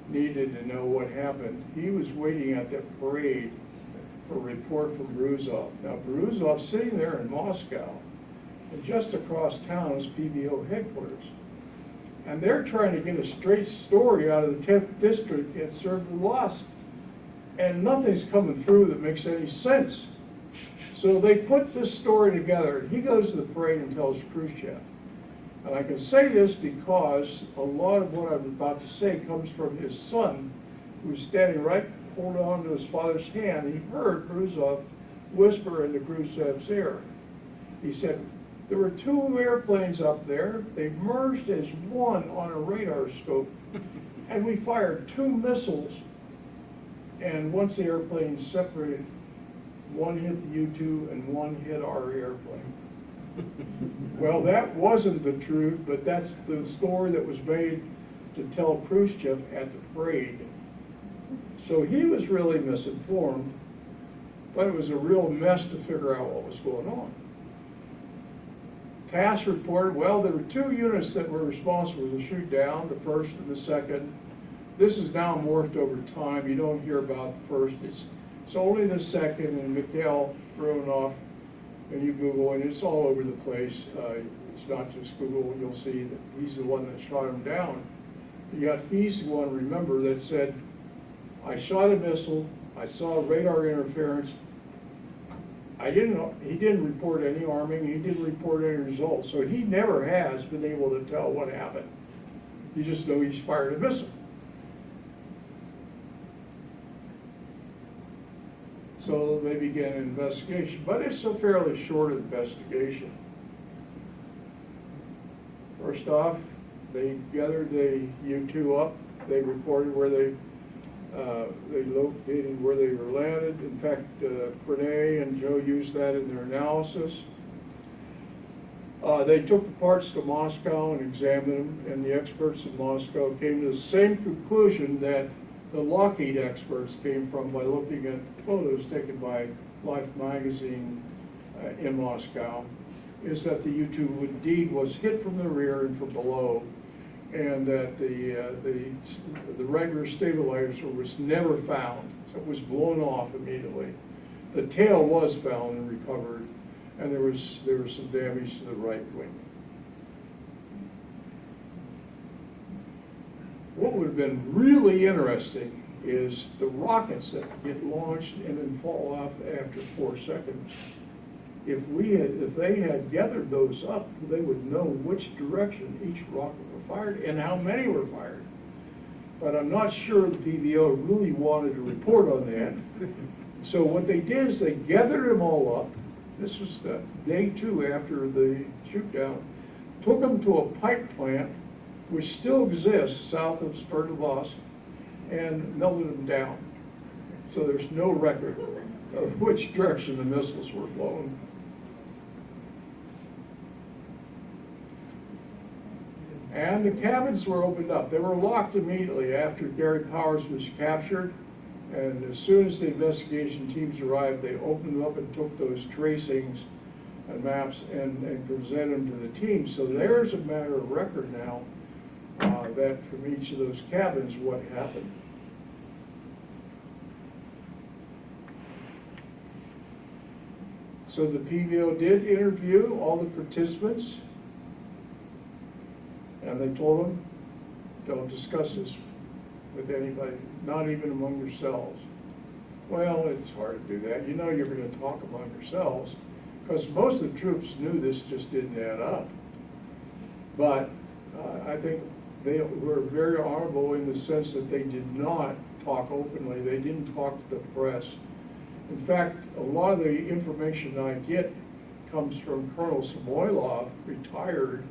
needed to know what happened. He was waiting at the parade for a report from Bruzov. Now Bruzov's sitting there in Moscow, and just across town is PBO headquarters. And they're trying to get a straight story out of the 10th district at Sverdlovsk. And nothing's coming through that makes any sense. So they put this story together. He goes to the parade and tells Khrushchev. And I can say this because a lot of what I'm about to say comes from his son, who's standing right holding on to his father's hand. He heard Bruzov whisper into Khrushchev's ear. He said, there were 2 airplanes up there. They merged as one on a radar scope. And we fired 2 missiles. And once the airplanes separated, one hit the U-2 and one hit our airplane. Well, that wasn't the truth, but that's the story that was made to tell Khrushchev at the parade. So he was really misinformed, but it was a real mess to figure out what was going on. TASS reported, well, there were 2 units that were responsible for the shoot down, the first and the second. This is now morphed over time. You don't hear about the first. It's only the second, and Mikhail Bronov, and you Google, and it's all over the place. It's not just Google. You'll see that he's the one that shot him down. Yet he's the one, remember, that said, I shot a missile, I saw radar interference. He didn't report any arming, he didn't report any results. So he never has been able to tell what happened. You just know he's fired a missile. So they began an investigation, but it's a fairly short investigation. First off, They gathered the U-2 up, they reported where they located where they were landed. In fact, Pranay and Joe used that in their analysis. They took the parts to Moscow and examined them, and the experts in Moscow came to the same conclusion that the Lockheed experts came from by looking at photos taken by Life magazine in Moscow, is that the U-2 indeed was hit from the rear and from below, and that the regular stabilizer was never found. So it was blown off immediately. The tail was found and recovered, and there was some damage to the right wing. What would have been really interesting is the rockets that get launched and then fall off after 4 seconds. If they had gathered those up, they would know which direction each rocket were fired and how many were fired. But I'm not sure the PBO really wanted to report on that. So what they did is they gathered them all up. This was the day 2 after the shootdown. Took them to a pipe plant, which still exists south of Sverdlovsk, and melted them down. So there's no record of which direction the missiles were flown. And the cabins were opened up. They were locked immediately after Gary Powers was captured. And as soon as the investigation teams arrived, they opened them up and took those tracings and maps and presented them to the team. So there's a matter of record now that from each of those cabins what happened. So the PBO did interview all the participants, and they told them, don't discuss this with anybody, not even among yourselves. Well, it's hard to do that. You know you're going to talk among yourselves, because most of the troops knew this just didn't add up. But I think they were very honorable in the sense that they did not talk openly. They didn't talk to the press. In fact, a lot of the information I get comes from Colonel Samoylov, retired,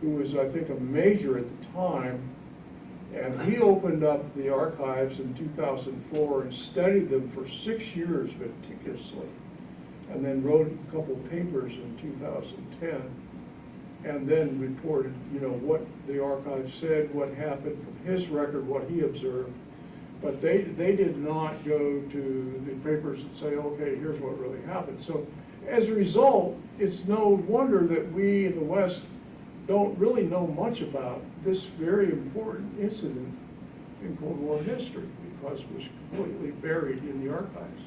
who was, I think, a major at the time. And he opened up the archives in 2004 and studied them for 6 years meticulously, and then wrote a couple papers in 2010, and then reported, what the archive said, what happened from his record, what he observed. But they did not go to the papers and say, okay, here's what really happened. So as a result, it's no wonder that we in the West don't really know much about this very important incident in Cold War history, because it was completely buried in the archives.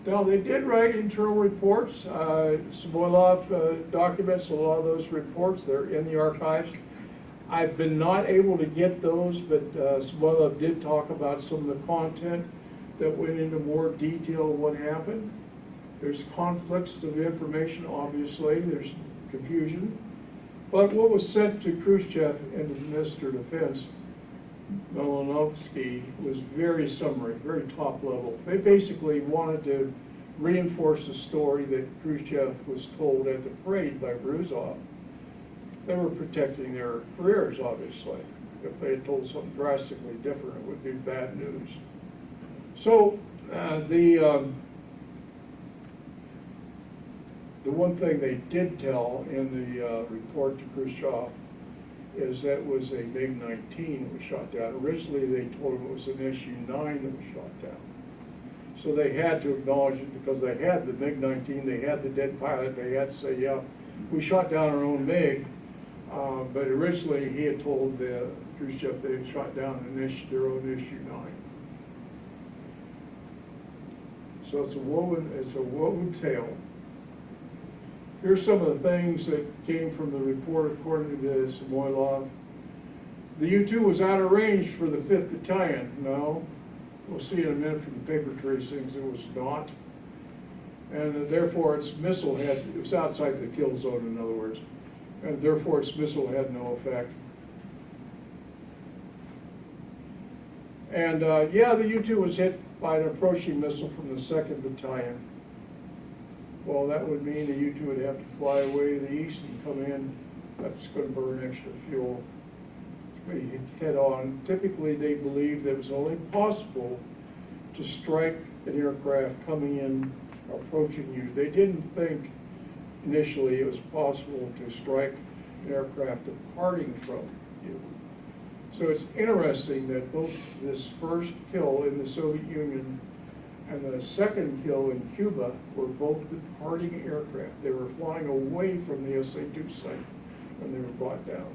Now, they did write internal reports. Samoylov documents a lot of those reports. They're in the archives. I've been not able to get those, but Samoylov did talk about some of the content that went into more detail of what happened. There's conflicts of information, obviously. There's confusion. But what was sent to Khrushchev and the Minister of Defense, Malinovsky, was very summary, very top level. They basically wanted to reinforce the story that Khrushchev was told at the parade by Bruzov. They were protecting their careers, obviously. If they had told something drastically different, it would be bad news. So the one thing they did tell in the report to Khrushchev is that was a MiG-19 that was shot down. Originally, they told him it was an Su-9 that was shot down. So they had to acknowledge it because they had the MiG-19, they had the dead pilot, they had to say, yeah, we shot down our own MiG. But originally, he had told Khrushchev they had shot down their own Su-9. So it's a woven tale. Here's some of the things that came from the report according to Samoylov. The U-2 was out of range for the 5th Battalion. No, we'll see in a minute from the paper tracings it was not. And therefore its missile it was outside the kill zone, in other words. And therefore its missile had no effect. And yeah, the U-2 was hit by an approaching missile from the 2nd Battalion. Well, that would mean the U-2 would have to fly away to the east and come in. That's going to burn extra fuel. We head on. Typically, they believed that it was only possible to strike an aircraft coming in, approaching you. They didn't think initially it was possible to strike an aircraft departing from you. So it's interesting that both this first kill in the Soviet Union and the second kill in Cuba were both departing aircraft. They were flying away from the SA-2 site when they were brought down.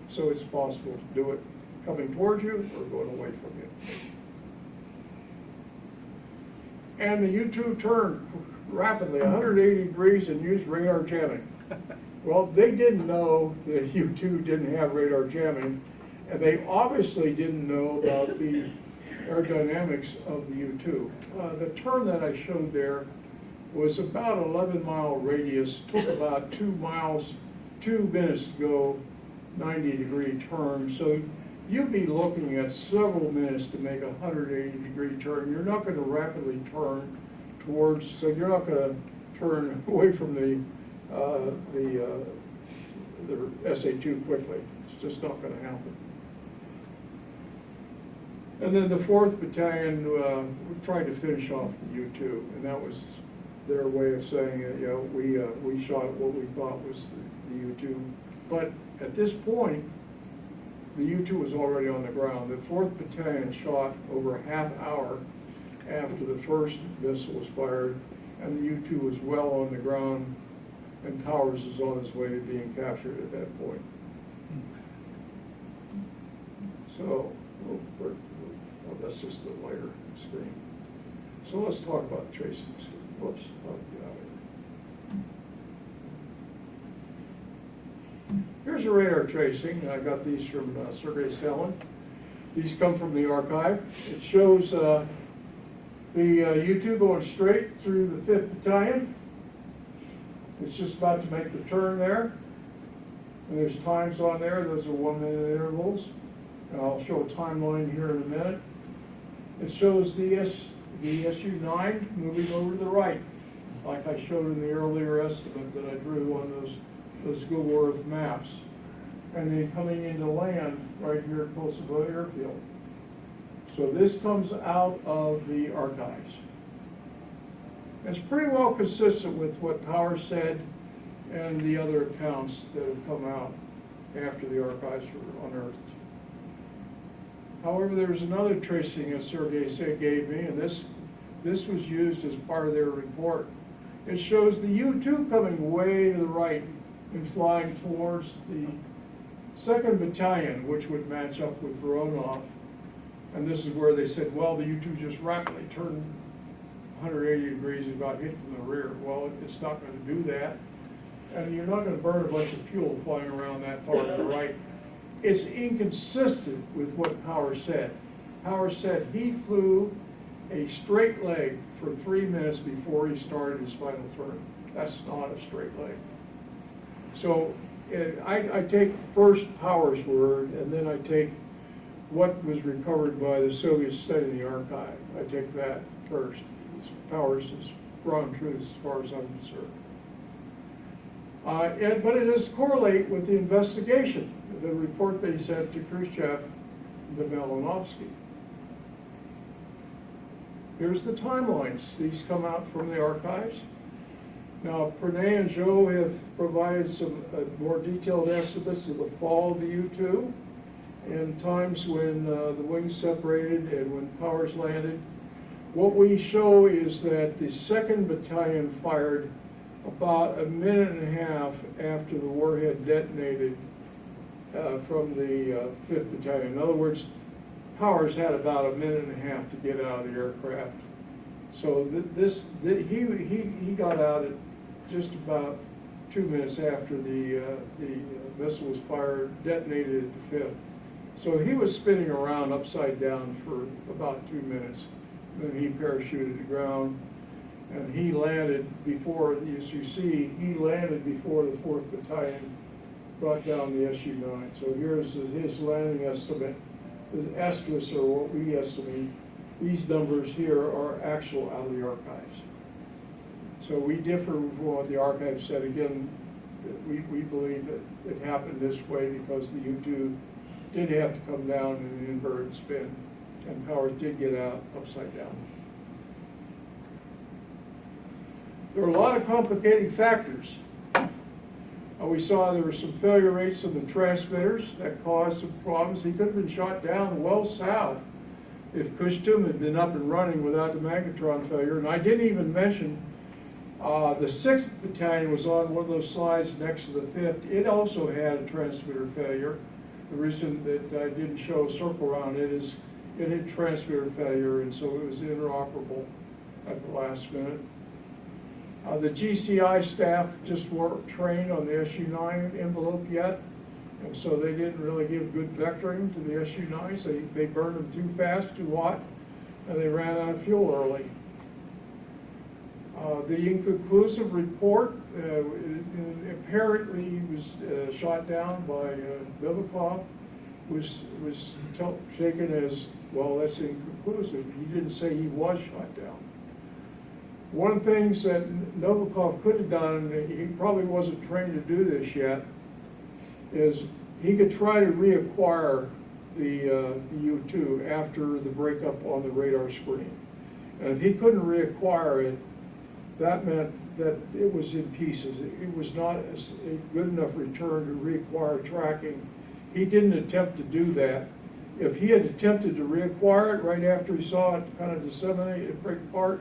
So it's possible to do it coming towards you or going away from you. And the U-2 turned rapidly 180 degrees and used radar jamming. Well, they didn't know that U-2 didn't have radar jamming, and they obviously didn't know about the aerodynamics of the U-2. The turn that I showed there was about 11-mile radius, took about 2 minutes to go 90-degree turn. So you'd be looking at several minutes to make a 180-degree turn. You're not going to rapidly turn towards, so you're not going to turn away from the SA-2 quickly. It's just not going to happen. And then the 4th Battalion tried to finish off the U-2, and that was their way of saying, you know, we shot what we thought was the U-2. But at this point, the U-2 was already on the ground. The 4th Battalion shot over a half hour after the first missile was fired, and the U-2 was well on the ground, and Powers was on his way to being captured at that point. So, that's just the lighter screen. So let's talk about tracing. Whoops, I'll get out of here. Here's a radar tracing. I got these from Sergei Selin. These come from the archive. It shows the U-2 going straight through the 5th Battalion. It's just about to make the turn there. And there's times on there. Those are 1-minute intervals. And I'll show a timeline here in a minute. It shows the SU-9 moving over to the right, like I showed in the earlier estimate that I drew on those Google Earth maps. And then coming into land right here at Kosovo Airfield. So this comes out of the archives. It's pretty well consistent with what Powers said and the other accounts that have come out after the archives were unearthed. However, there was another tracing that Sergei gave me, and this was used as part of their report. It shows the U-2 coming way to the right and flying towards the 2nd Battalion, which would match up with Voronov. And this is where they said, well, the U-2 just rapidly turned 180 degrees and got hit from the rear. Well, it's not going to do that. And you're not going to burn a bunch of fuel flying around that far to the right. It's inconsistent with what Powers said. Powers said he flew a straight leg for 3 minutes before he started his final turn. That's not a straight leg. So I take first Powers' word, and then I take what was recovered by the Soviets studying the archive. I take that first. Powers is ground truth as far as I'm concerned. But it does correlate with the investigation, the report they sent to Khrushchev and to Malinovsky. Here's the timelines. These come out from the archives. Now, Pranay and Joe have provided some more detailed estimates of the fall of the U-2 and times when the wings separated and when Powers landed. What we show is that the 2nd Battalion fired about a minute and a half after the warhead detonated from the 5th Battalion. In other words, Powers had about a minute and a half to get out of the aircraft. So he got out at just about 2 minutes after the missile was fired, detonated at the 5th. So he was spinning around upside down for about 2 minutes. Then he parachuted to ground, and he landed before, as you see, he landed before the 4th Battalion brought down the SU-9. So here's his landing estimate. the estimates are what we estimate. These numbers here are actual out of the archives. So we differ from what the archive said. Again, we believe that it happened this way because the U2 did have to come down in an inverted spin, and power did get out upside down. There were a lot of complicating factors. We saw there were some failure rates of the transmitters that caused some problems. He could have been shot down well south if Cushtom had been up and running without the magnetron failure. And I didn't even mention the 6th Battalion was on one of those slides next to the 5th. It also had a transmitter failure. The reason that I didn't show a circle around it is it had transmitter failure, and so it was inoperable at the last minute. The GCI staff just weren't trained on the SU-9 envelope yet, and so they didn't really give good vectoring to the SU-9s. They burned them too fast, too hot, and they ran out of fuel early. The inconclusive report, apparently he was shot down by Novikov, was taken as, well, that's inconclusive. He didn't say he was shot down. One of the things that Novikov could have done, and he probably wasn't trained to do this yet, is he could try to reacquire the U-2 after the breakup on the radar screen. And if he couldn't reacquire it, that meant that it was in pieces. It was not a good enough return to reacquire tracking. He didn't attempt to do that. If he had attempted to reacquire it right after he saw it kind of disseminate and break apart,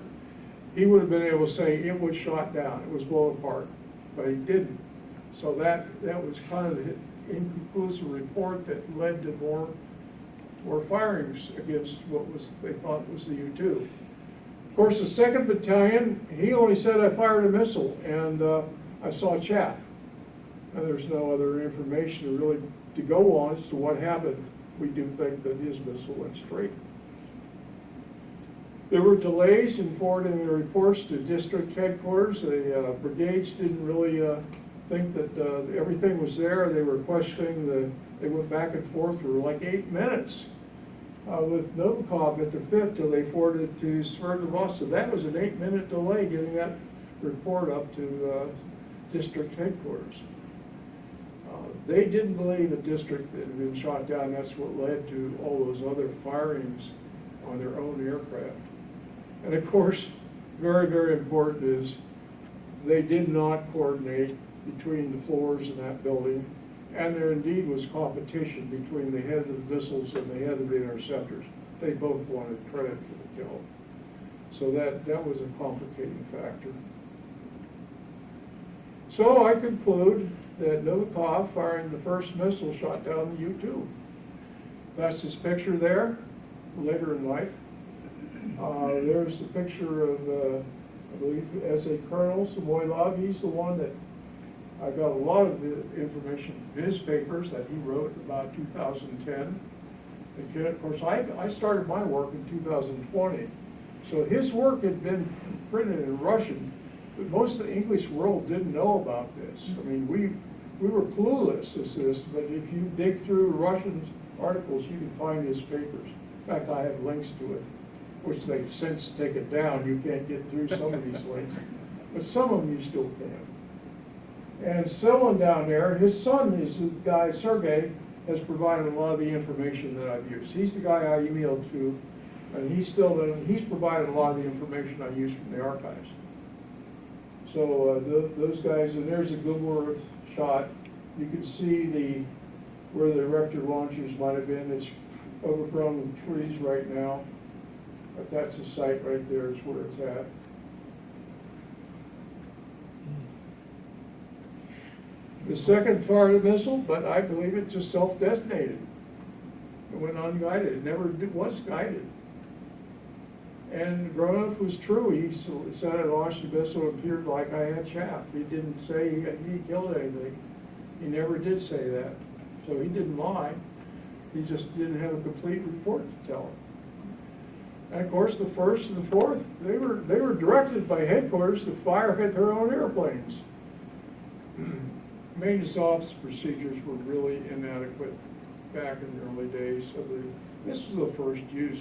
he would have been able to say it was shot down, it was blown apart, but he didn't. So that was kind of the inconclusive report that led to more firings against what they thought was the U-2. Of course, the 2nd Battalion, he only said I fired a missile and I saw chaff. And there's no other information really to go on as to what happened. We do think that his missile went straight. There were delays in forwarding the reports to district headquarters. The brigades didn't really think that everything was there. They were questioning they went back and forth for like 8 minutes with Novikov at the 5th till they forwarded it to Sverdlovsk. That was an 8-minute delay getting that report up to district headquarters. They didn't believe the district that had been shot down. That's what led to all those other firings on their own aircraft. And of course, very, very important is they did not coordinate between the floors in that building, and there indeed was competition between the head of the missiles and the head of the interceptors. They both wanted credit for the kill. So that was a complicating factor. So I conclude that Novikov, firing the first missile, shot down the U-2. That's his picture there, later in life. There's the picture of, I believe, as a Colonel Samoylov. He's the one that I got a lot of the information from his papers that he wrote about 2010. And of course, I started my work in 2020. So his work had been printed in Russian, but most of the English world didn't know about this. I mean, we were clueless as this, but if you dig through Russian articles, you can find his papers. In fact, I have links to it, which they've since taken down. You can't get through some of these links, but some of them you still can. And Selin down there, his son is the guy, Sergey, has provided a lot of the information that I've used. He's the guy I emailed to, and he's provided a lot of the information I used from the archives. So those guys, and there's a Goodworth shot. You can see where the Raptor launchers might have been. It's overgrown with trees right now, but that's the site right there is where it's at. The second fired a missile, but I believe it just self-detonated. It went unguided. It never was guided. And Gronov was true. He said I launched a missile and appeared like I had chaff. He didn't say he killed anything. He never did say that. So he didn't lie. He just didn't have a complete report to tell. And of course, the first and the fourth, they were directed by headquarters to fire at their own airplanes. Maintenance office procedures were really inadequate back in the early days of the This was the first use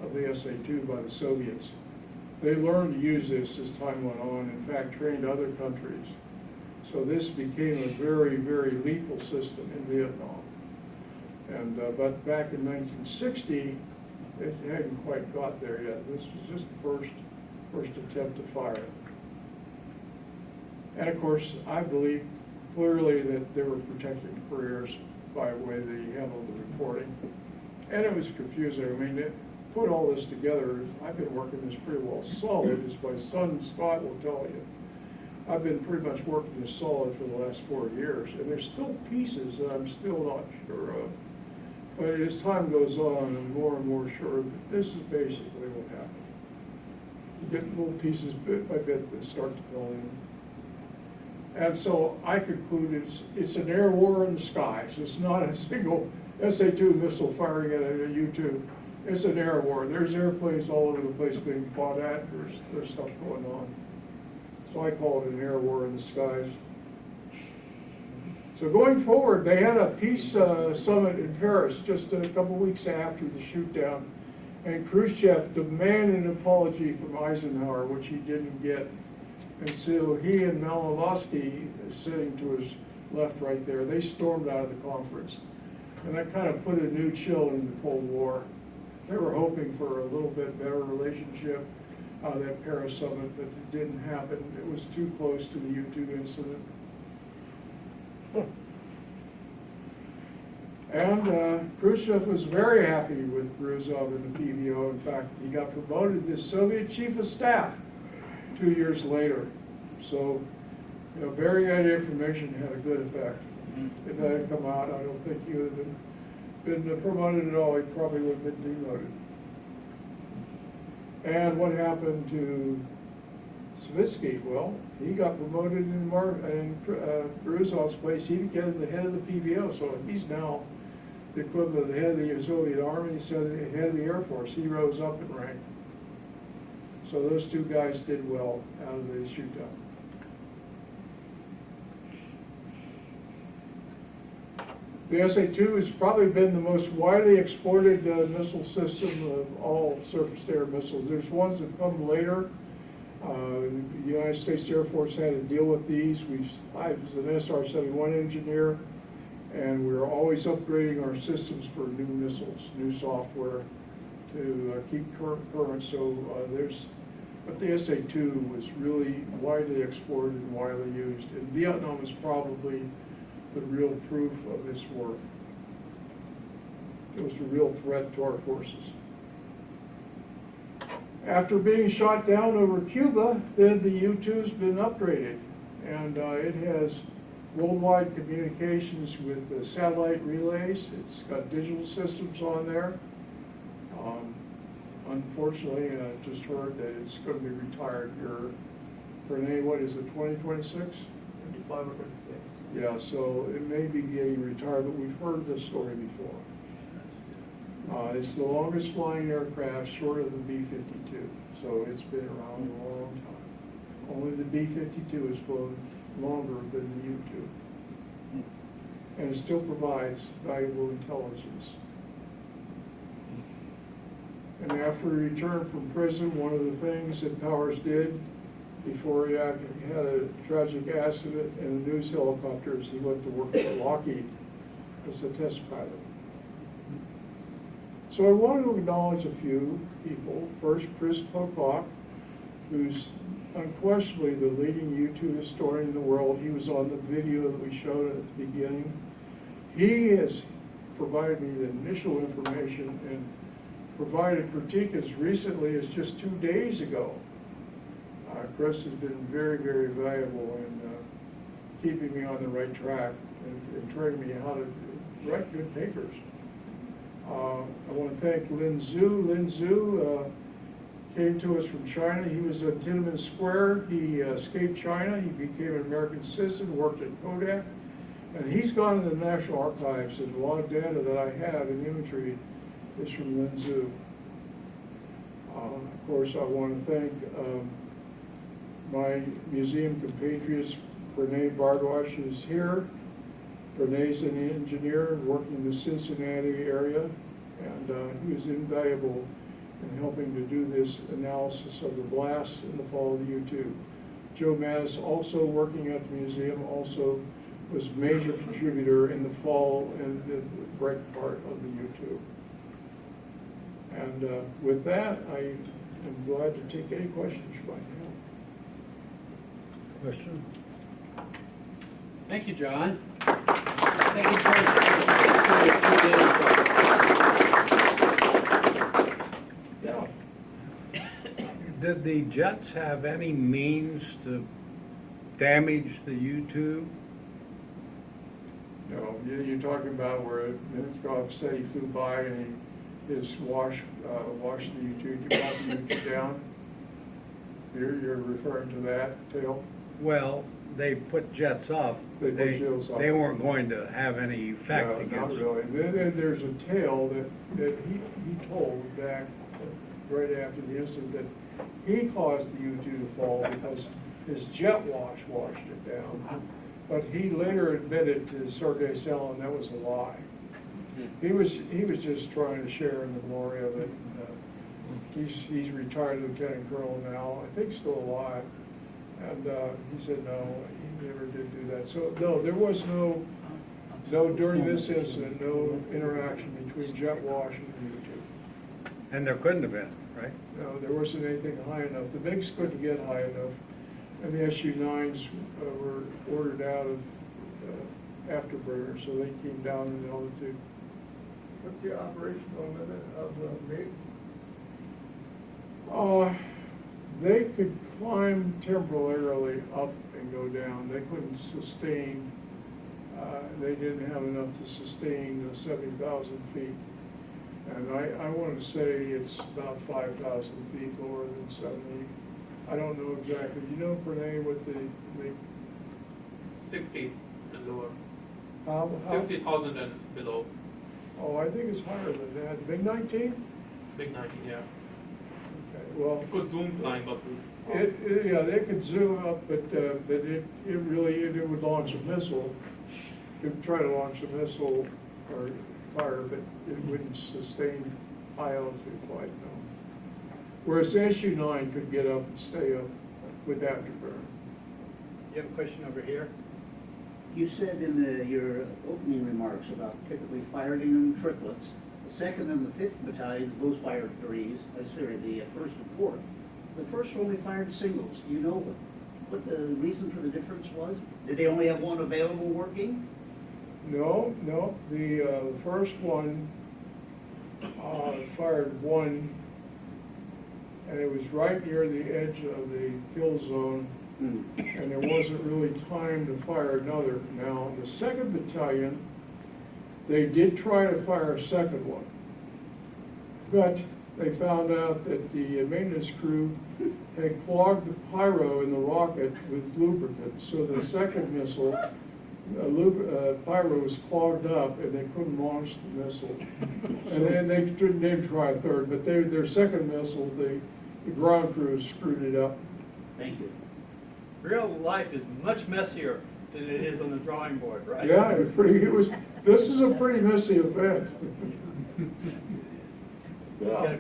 of the SA-2 by the Soviets. They learned to use this as time went on, in fact trained other countries. So this became a very, very lethal system in Vietnam. And, but back in 1960, it hadn't quite got there yet. This was just the first attempt to fire it. And of course, I believe clearly that they were protecting careers by the way they handled the reporting. And it was confusing. I mean, it put all this together. I've been working this pretty well solid, as my son Scott will tell you. I've been pretty much working this solid for the last 4 years, and there's still pieces that I'm still not sure of. But as time goes on, I'm more and more sure that this is basically what happened. You get little pieces bit by bit that start to fill in. And so I conclude it's an air war in the skies. It's not a single SA-2 missile firing at a U-2. It's an air war. There's airplanes all over the place being fought at. There's stuff going on. So I call it an air war in the skies. So going forward, they had a peace summit in Paris just a couple weeks after the shootdown, and Khrushchev demanded an apology from Eisenhower, which he didn't get. And so he and Malinowski, sitting to his left right there, they stormed out of the conference. And that kind of put a new chill in the Cold War. They were hoping for a little bit better relationship out of that Paris summit, but it didn't happen. It was too close to the U-2 incident. And Khrushchev was very happy with Bruzov and the PVO. In fact, he got promoted to Soviet Chief of Staff 2 years later. So, you know, bearing that information had a good effect. If that had come out, I don't think he would have been promoted at all. He probably would have been demoted. And what happened to Savitsky? Well, he got promoted in Bruzov's place. He became the head of the PVO, so he's now the equivalent of the head of the Soviet Army, so the head of the Air Force. He rose up in rank. So those two guys did well out of the shootdown. The SA-2 has probably been the most widely exported missile system of all surface-to-air missiles. There's ones that come later. The United States Air Force had to deal with these. I was an SR-71 engineer, and we were always upgrading our systems for new missiles, new software to keep current. So but the SA-2 was really widely exported and widely used. And Vietnam is probably the real proof of its worth. It was a real threat to our forces. After being shot down over Cuba, then the U-2's been upgraded, and it has worldwide communications with the satellite relays. It's got digital systems on there. Unfortunately, I just heard that it's going to be retired here for what is it, 2026? 25 or 26. Yeah, so it may be getting retired, but we've heard this story before. It's the longest flying aircraft short of the B-52, so it's been around a long time. Only the B-52 has flown longer than the U-2. And it still provides valuable intelligence. And after he returned from prison, one of the things that Powers did before he had a tragic accident in a news helicopter is he went to work for Lockheed as a test pilot. So I want to acknowledge a few people. First, Chris Pocock, who's unquestionably the leading U-2 historian in the world. He was on the video that we showed at the beginning. He has provided me the initial information and provided critique as recently as just 2 days ago. Chris has been very, very valuable in keeping me on the right track and training me how to write good papers. I want to thank Lin Zhu. Lin Zhu came to us from China. He was at Tiananmen Square. He escaped China. He became an American citizen, worked at Kodak. And he's gone to the National Archives, and a lot of data that I have in imagery is from Lin Zhu. Of course, I want to thank my museum compatriots, Pranay Bardwaj, who's here. Pranay's an engineer working in the Cincinnati area. And he was invaluable in helping to do this analysis of the blasts in the fall of the U-2. Joe Mattis, also working at the museum, also was a major contributor in the fall and the break part of the U-2. And with that, I am glad to take any questions you might have. Question? Thank you, John. Yeah. Did the jets have any means to damage the U-2? No, you're talking about where Minskoff said he flew by and his washed the U-2 to knock the U-2 down? You're referring to that tail? Well, they put jets up. They put jets up. They weren't going to have any effect No, against. not really. Then there's a tale that he told back right after the incident that he caused the U-2 to fall because his jet wash washed it down. But he later admitted to Sergei Selin that was a lie. He was just trying to share in the glory of it. He's retired lieutenant colonel now, I think still alive. And he said no, he never did do that. So no, there was no during this incident, no interaction between jet wash and the U-2. And there couldn't have been, right? No, there wasn't anything high enough. The MiGs couldn't get high enough. And the Su-9s were ordered out of afterburner, so they came down in altitude. What's the operational limit of the MiG? They could climb temporarily up and go down. They couldn't sustain, they didn't have enough to sustain 70,000 feet. And I want to say it's about 5,000 feet lower than 70. I don't know exactly. Do you know, Pranay, what the 60 is lower. how? 60,000 and below. Oh, I think it's higher than that. Big 19? Big 90, yeah. Okay, well. You could zoom climb up to. Yeah, they could zoom up, but it would launch a missile. It would try to launch a missile or fire, but it wouldn't sustain high altitude flight, no. Whereas the Su-9 could get up and stay up with afterburn. You have a question over here? You said in your opening remarks about typically firing in triplets. The 2nd and the 5th Battalion, those fired threes, the 1st and 4th. The 1st only fired singles. Do you know what the reason for the difference was? Did they only have one available working? No, the first one fired one, and it was right near the edge of the kill zone, and there wasn't really time to fire another. Now, the 2nd Battalion, they did try to fire a second one, but they found out that the maintenance crew had clogged the pyro in the rocket with lubricant, so the second missile, pyro was clogged up and they couldn't launch the missile. And then they didn't try a third, but their second missile, the ground crew screwed it up. Thank you. Real life is much messier than it is on the drawing board, right? Yeah, this is a pretty messy event. Yeah.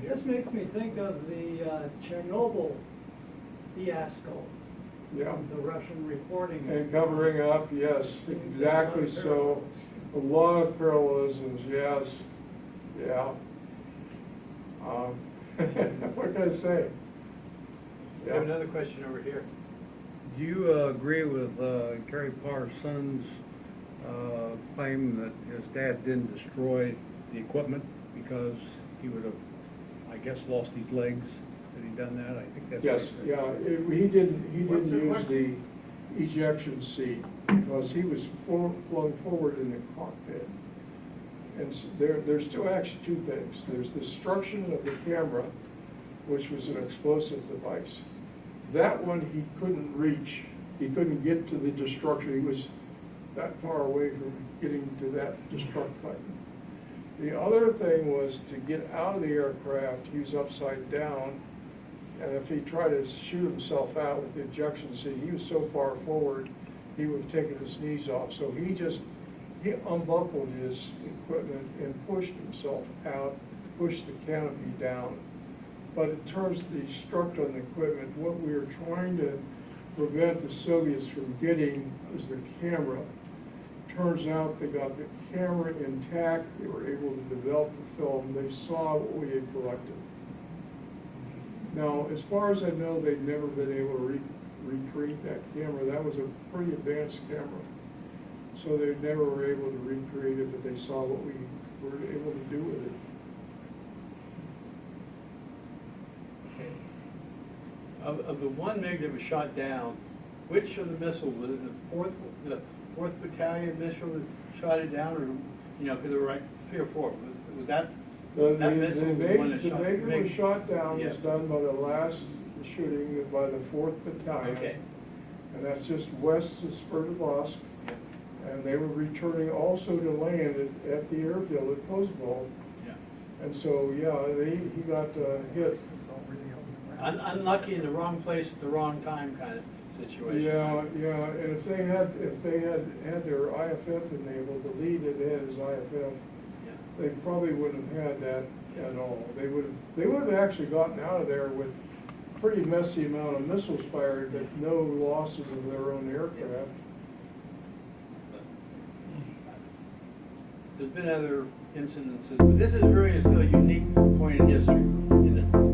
This makes me think of the Chernobyl fiasco, Yeah. the Russian reporting. And covering up, yes, exactly so. A lot of parallelisms, yes, yeah. What can I say? We have another question over here. Do you agree with Gary Parr's son's claim that his dad didn't destroy the equipment because he would have, I guess, lost his legs? Had he done that? I think that's Yes, what he said. yeah, he didn't What's the use the ejection seat because he was flung forward in the cockpit. And there's actually two things. There's the destruction of the camera, which was an explosive device. That one he couldn't reach. He couldn't get to the destruction. He was that far away from getting to that destruct button. The other thing was to get out of the aircraft, he was upside down, and if he tried to shoot himself out with the ejection seat, he was so far forward, he would have taken his knees off. So he just he unbuckled his equipment and pushed himself out, pushed the canopy down. But in terms of the struct on the equipment, what we were trying to prevent the Soviets from getting is the camera. Turns out they got the camera intact, they were able to develop the film, they saw what we had collected. Now, as far as I know, they've never been able to recreate that camera. That was a pretty advanced camera. So they never were able to recreate it, but they saw what we were able to do with it. Of the 1 MiG that was shot down, which of the missiles, was it the Fourth Battalion missile that shot it down, or, you know, because there were like 3 or 4, was that, that missile was the one that The shot? MiG that was shot down Yeah. was done by the last shooting by the Fourth Battalion. Okay. And that's just west of Sverdlovsk. And they were returning also to land at the airfield at Kosovo. Yeah. And so, yeah, he got hit. Unlucky in the wrong place at the wrong time kind of situation. Yeah, yeah, and if they had their IFF enabled, the lead that they had is IFF, Yeah. they probably wouldn't have had that at all. They would have actually gotten out of there with pretty messy amount of missiles fired, but no losses of their own aircraft. There's been other incidences, but this is really still a unique point in history, isn't it?